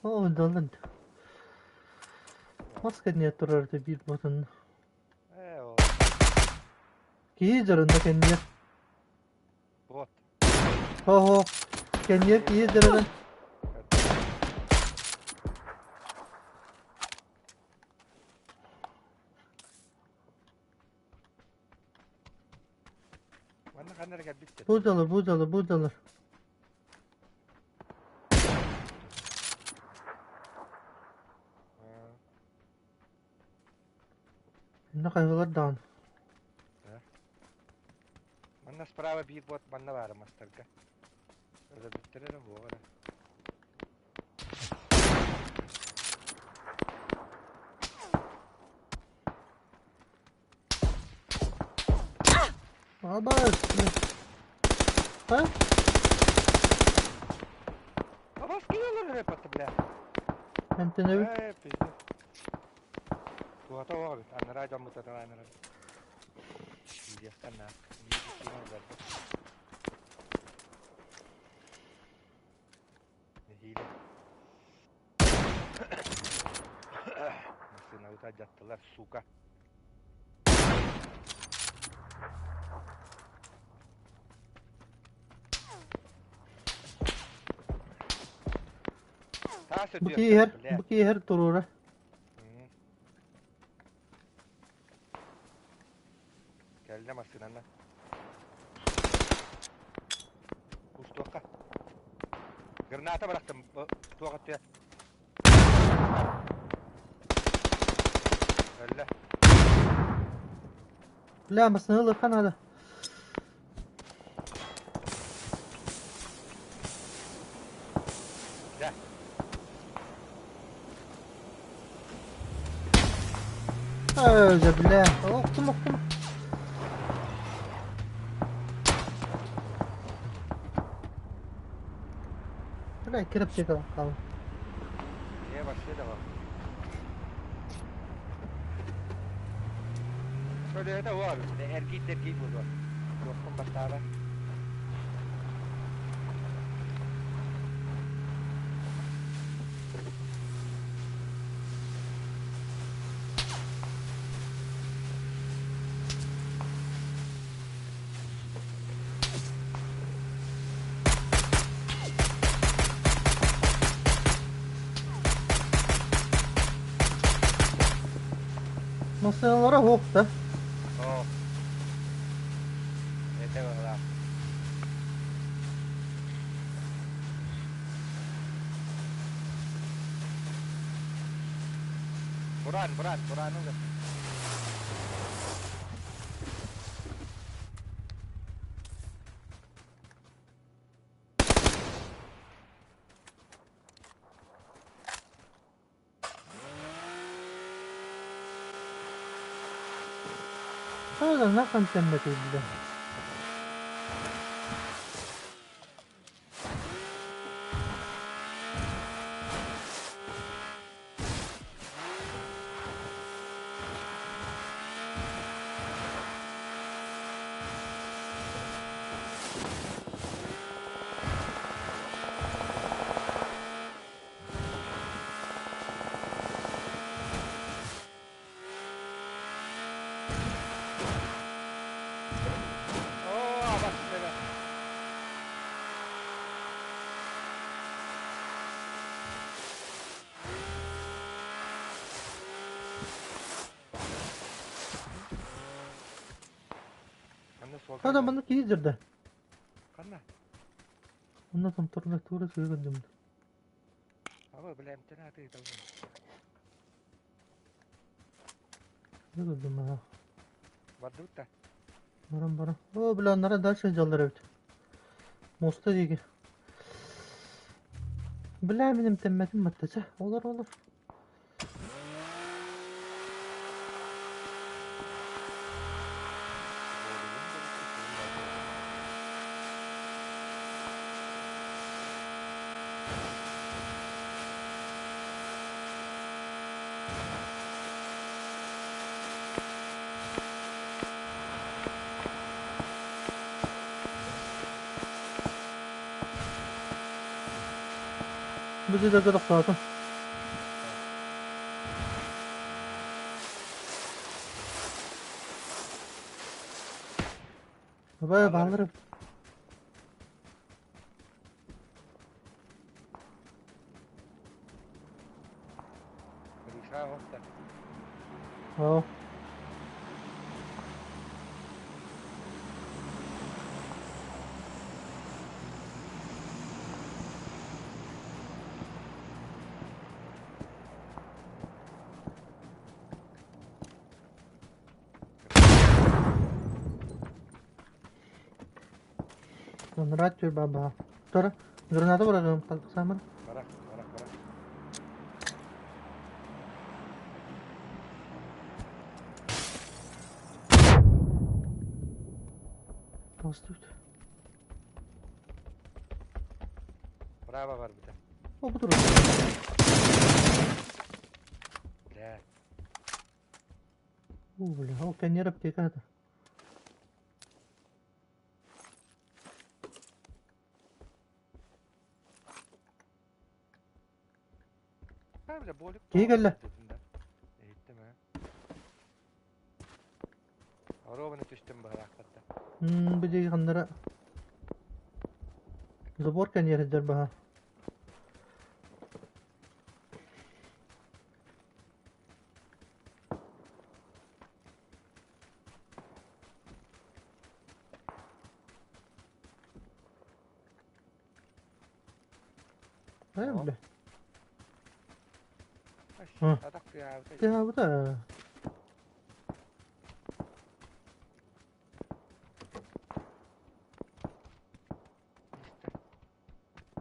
O dalın. Maske niye durardı bir botun? O. Ki zarında kendiye. Bot. Ho. Kendiye ki zarında. Bana kanlar gel bitti. Buradalar. Ne kaybolar dağın. Bana sprava bir bot bana var masterka. Öyle bittirelim bu ara. Ha bak. Ha? Baba skiyalar hep attı bile. Ben tenevi. Pizde. Bu hata var. Anlara can mutlaka anlara. İyi sen ne? İyi bir şey var. Hile. Nasıl navuta cattılar suka. Taşı diyor. Bu ki her turura. Geldim aslında anne. Ustoka. Granata bıraktım. Tuğa atıyor. Öyle. La masını alırken hadi. Gel. Öyle bile. Oktum. Şuraya kirip çekelim bakalım. Niye başlıyor da bak. Şöyle de var. Erkek burada. Dostum başlara. Masyalara hokta. Oh. Ete var la. Buran udah. Hadi ne kan tembet edildi. Sol Adam bana giydirdi. Kanna. Ondan tam tuğra suyu gördüm. Ama bile emten atı yitalım. Ne gördüm ha? Vardı da. Baran. O bilanlara da çallar evet. Mosta digi. Bilemedim temmedim mattaca. Olur. Bizi de gıdık zaten. Babaya bağlarım. Rişa hofta. Ha. Rahat ver baba. Sonra granada bırakıyorum. Kalk sen bana. Barak. Bastı. Brava var bir de. O budur. Le. Bile. O kendi yarıp tek hadi. Ha bile boyluk. İyi gel. Eğittim ha. Arabanı düştüm bu hakikaten. Bir de kanlara. Zabor kendi yarıdır bana. Tamam. Öyle. Aş. Atak ya. Ya bu da.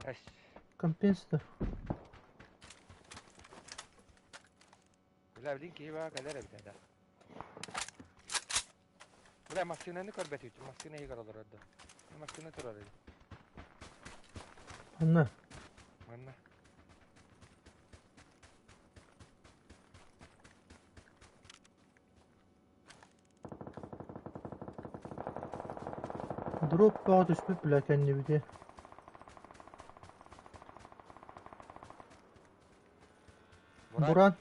İşte. Aş. Kampenster. Ulan bilin ki bak kadar bir tane. Ulan maksineni kor beti için. Maksineyi kor olur orada. Maksine tur orada. Anla. Anla. Drop bağa düşmüş bile kendi bir de. Buran.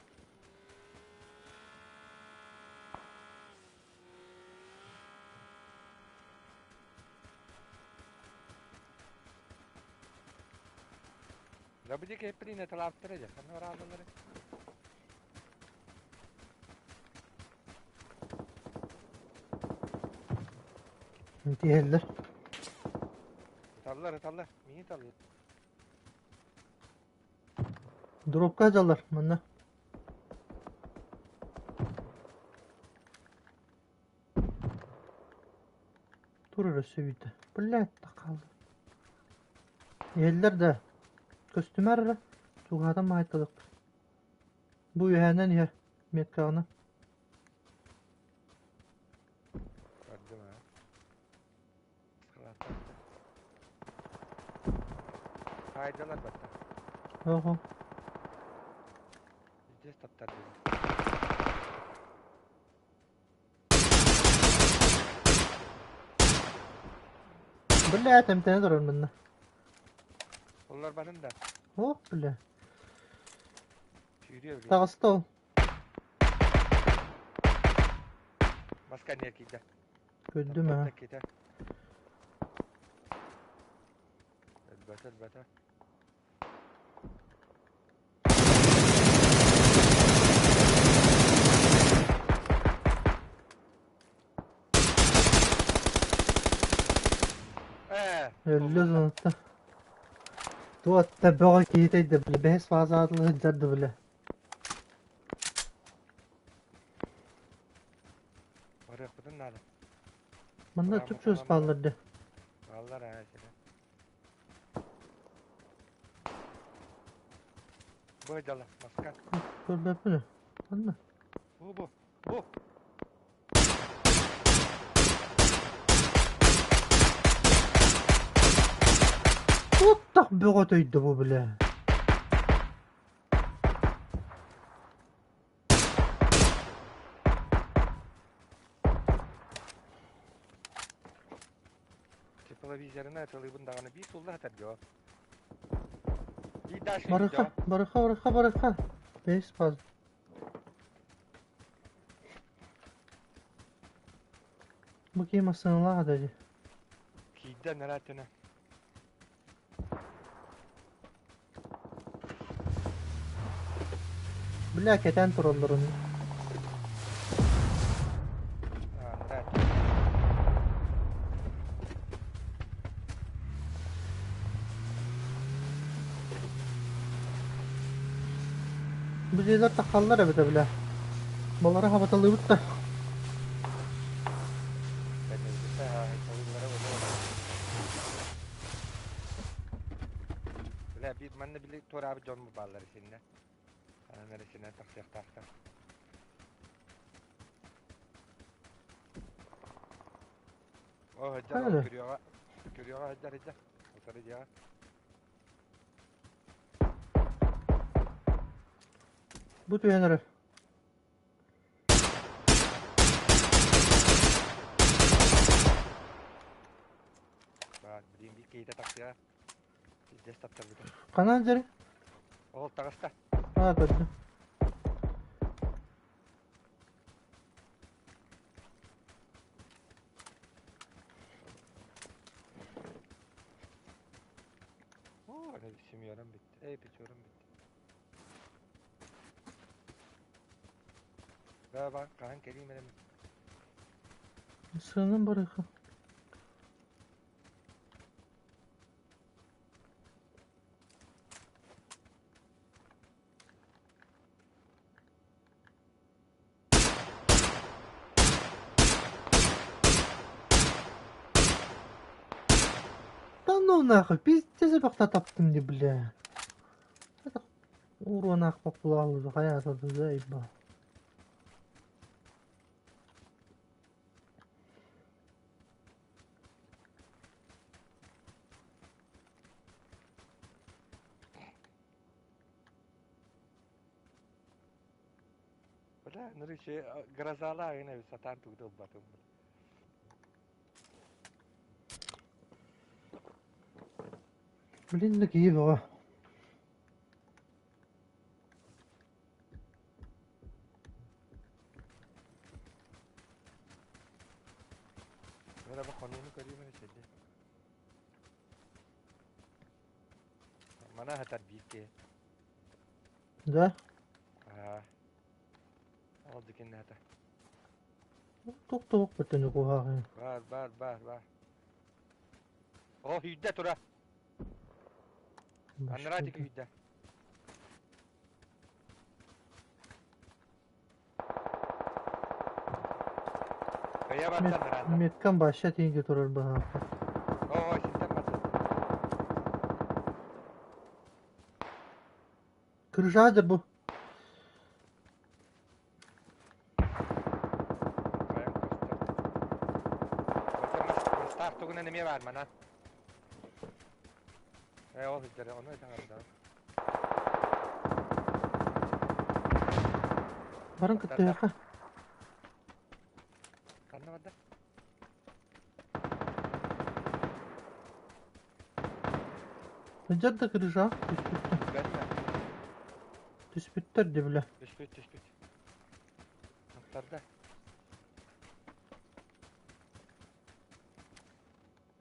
La bilin ki hep birine talattıracak. Hani oraları. Diğerler. Tallar. Mini tallar. Drop kaçarlar bana. Durur seviyde. Bile kaldı. Yerler de. Kostümer. Tuğada maytalık. Bu yühenden yer. Metkağına. Gördüm ha. Sıkılatlar. Faydalar batta. Oho. Yüzde tatlar dedi. Bile temtene durur bana. Onlar benim de. Hop bile. Yürüyor bile. Dağısı da ol. Başka niye gider? Gördüm ha. Gider. Elbette. bile. Öyle zonutta. Tuotta boğa kiiteydi bile. Behes fazla adlı hıccardı bile. Oraya kudun nada. Bunda Bravo, çok söz tamam, kaldırdı. Vallahi ha şöyle. Bu cala maskan. Gör böyle. Anla. Bu. Bu. Tuottak boğa töydi bu bile. Televizyoruna telefon dağını bir solda atar cevap. Bir daha şey Baraka, baraka. Behes fazla. Bu kim aslında hadi. Kide neratene. Bile keten trollerun. Ha nerat. Bu şeyler takallar evet bile. Bunlara havatalı bit da. Ben de işte ha televizyolara böyle. Böyle bir manne bile tor abi John mu balları seninle. Ana neresine taksak. O haccar Hadi. o görüyor haccar. Otarı ya. Bu tüyenleri. Bak bir kıyıda taktı ya. Bir destek tabii. Kanan zeri. O takasta. Ha gördüm. Oo ne düşünüyorum bitti. Pişiyorum bitti. Ve bak kan kelime mi? Sığının baraka. Tam da onu akıl. Biz teze bakta taptım diye bile. Uğruğuna akbak kulağımızı hayata da eyvah. Ulan nuri şey grazala yine satan tuğdu batım. Bilindik iyi be o. Böyle bak konunu görüyor beni şeyde. Mana hatar büyük ki. Da. Ha. Oldu ki ne hatar. Tok tok beteni kuhağın. Var. O hüdde tura. Anlarak ki hüdde. Kaya battan nerede? Metkan başa tiyin götürür bu ha. O şimdiden battan. Kırışadır bu. Kayan kostı. Start tuguna nemiye var mana. O hüddere onu öden arada. Barın kıttı yaka. Kanna vadda. Hıcar da kırışa. Ben mi? Tüspüttür de bile. Düşbüt. Noktarda.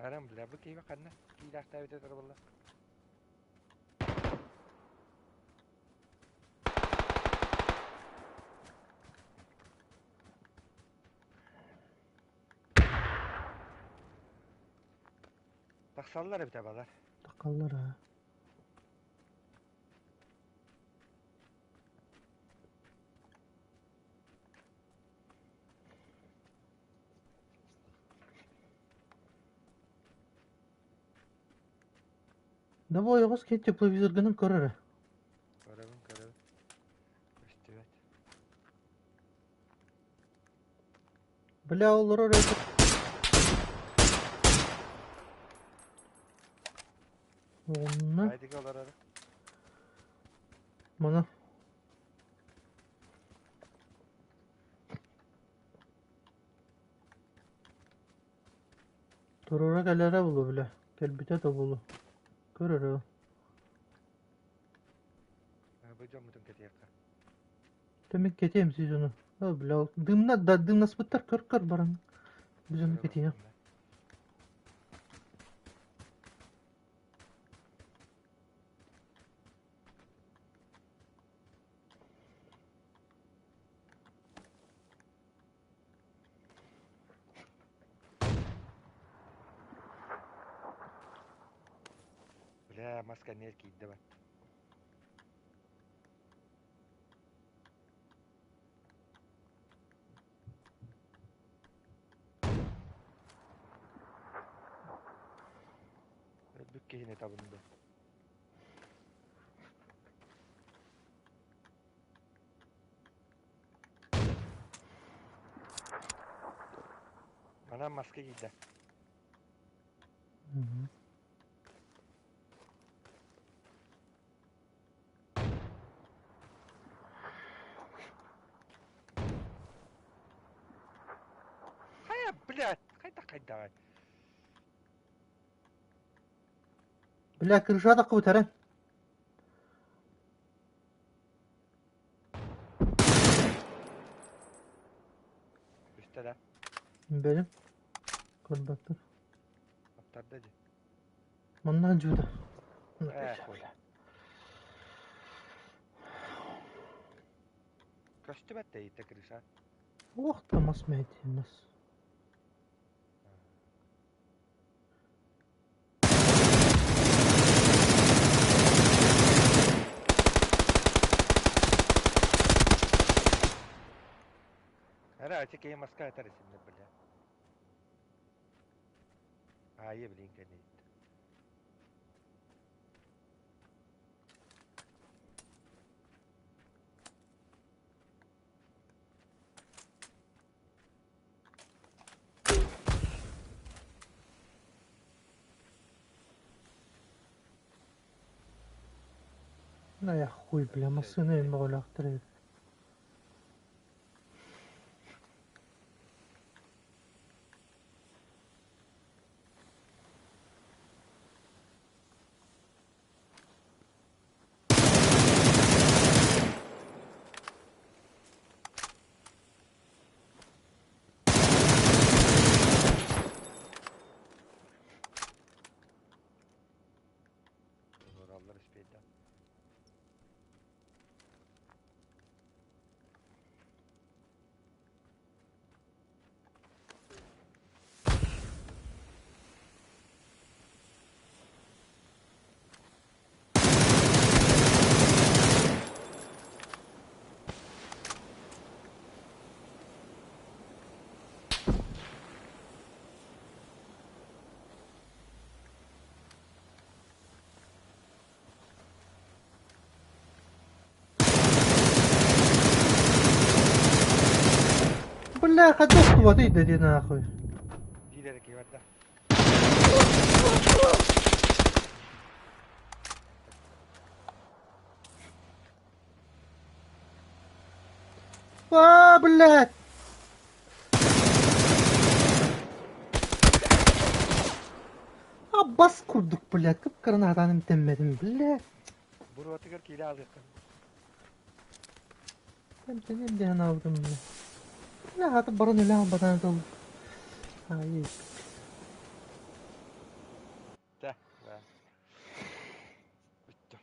Aram bile bu kıyma kanna. Kıyla akta öde valla. Taksallar bite balar. Takallar ha. Da bu oyoguz ket teplevizorgaның көрөрө. Körevim. Üstüvet. Бля, олар оройды. Онна, Haydi ki olar arı. мана. Турора кәләрә булу бля. Кәлбитә дә булу. Көрөрө. Bu cam bütün kötü yakka. Демек кетем сиз оны. О, бля, дымна спыттар кыр баран. Biz onu кетейін. Bля, maska ne erkiydi ben. Bükke yine tabında. Bana maske giydi. Hayır, блядь, kayda. Бля, кырыша да кыбы тәрән. Üstte de. Benim. Көрбәттер. Atlarda de. Маннан жуды. Koy. Köstü bet de iyi tekrar ha. Уақытта мас мәйт емес. Herhalde açık iyi maska atar isimde bile. İyi bilin ki değil. لا يا اخوي بلا ما الصينيين ما ولا اختريت. Zorallar ispeyden. بلا خدوك وديدة دينا اخوي. Giderek iyi hatta. بلا Abbas kurduk bля. Kıpkırına atanım temmedim bля. Bunu atıkır ki ile aldık. Ben seni de aldım bля. Bля hatı barın öyle ambadan da olduk. Hayır. De. Ve. Bitti.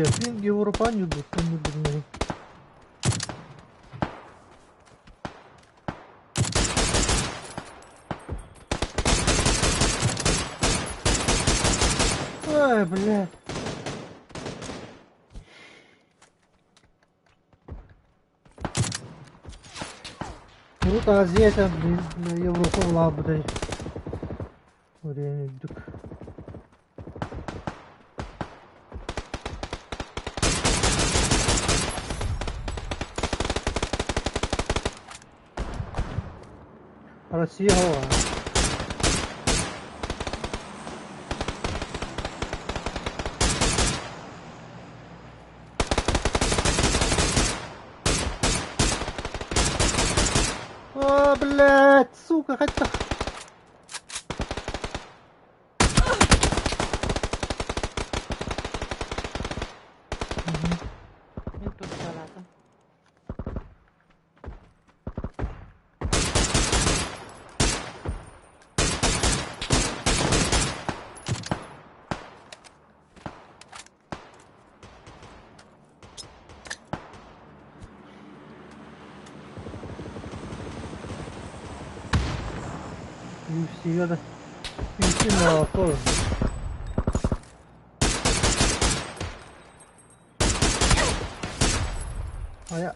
Fin Avrupa'nın yıldızın yıldızını. Ай, блядь. Вот Азия, это Европа была бы. Oraya öldük. Россия hava. А, блядь, сука, хотя... Мен тут қаладым. UFC'ye de... UFC ne yapalım? Aya...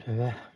Evet.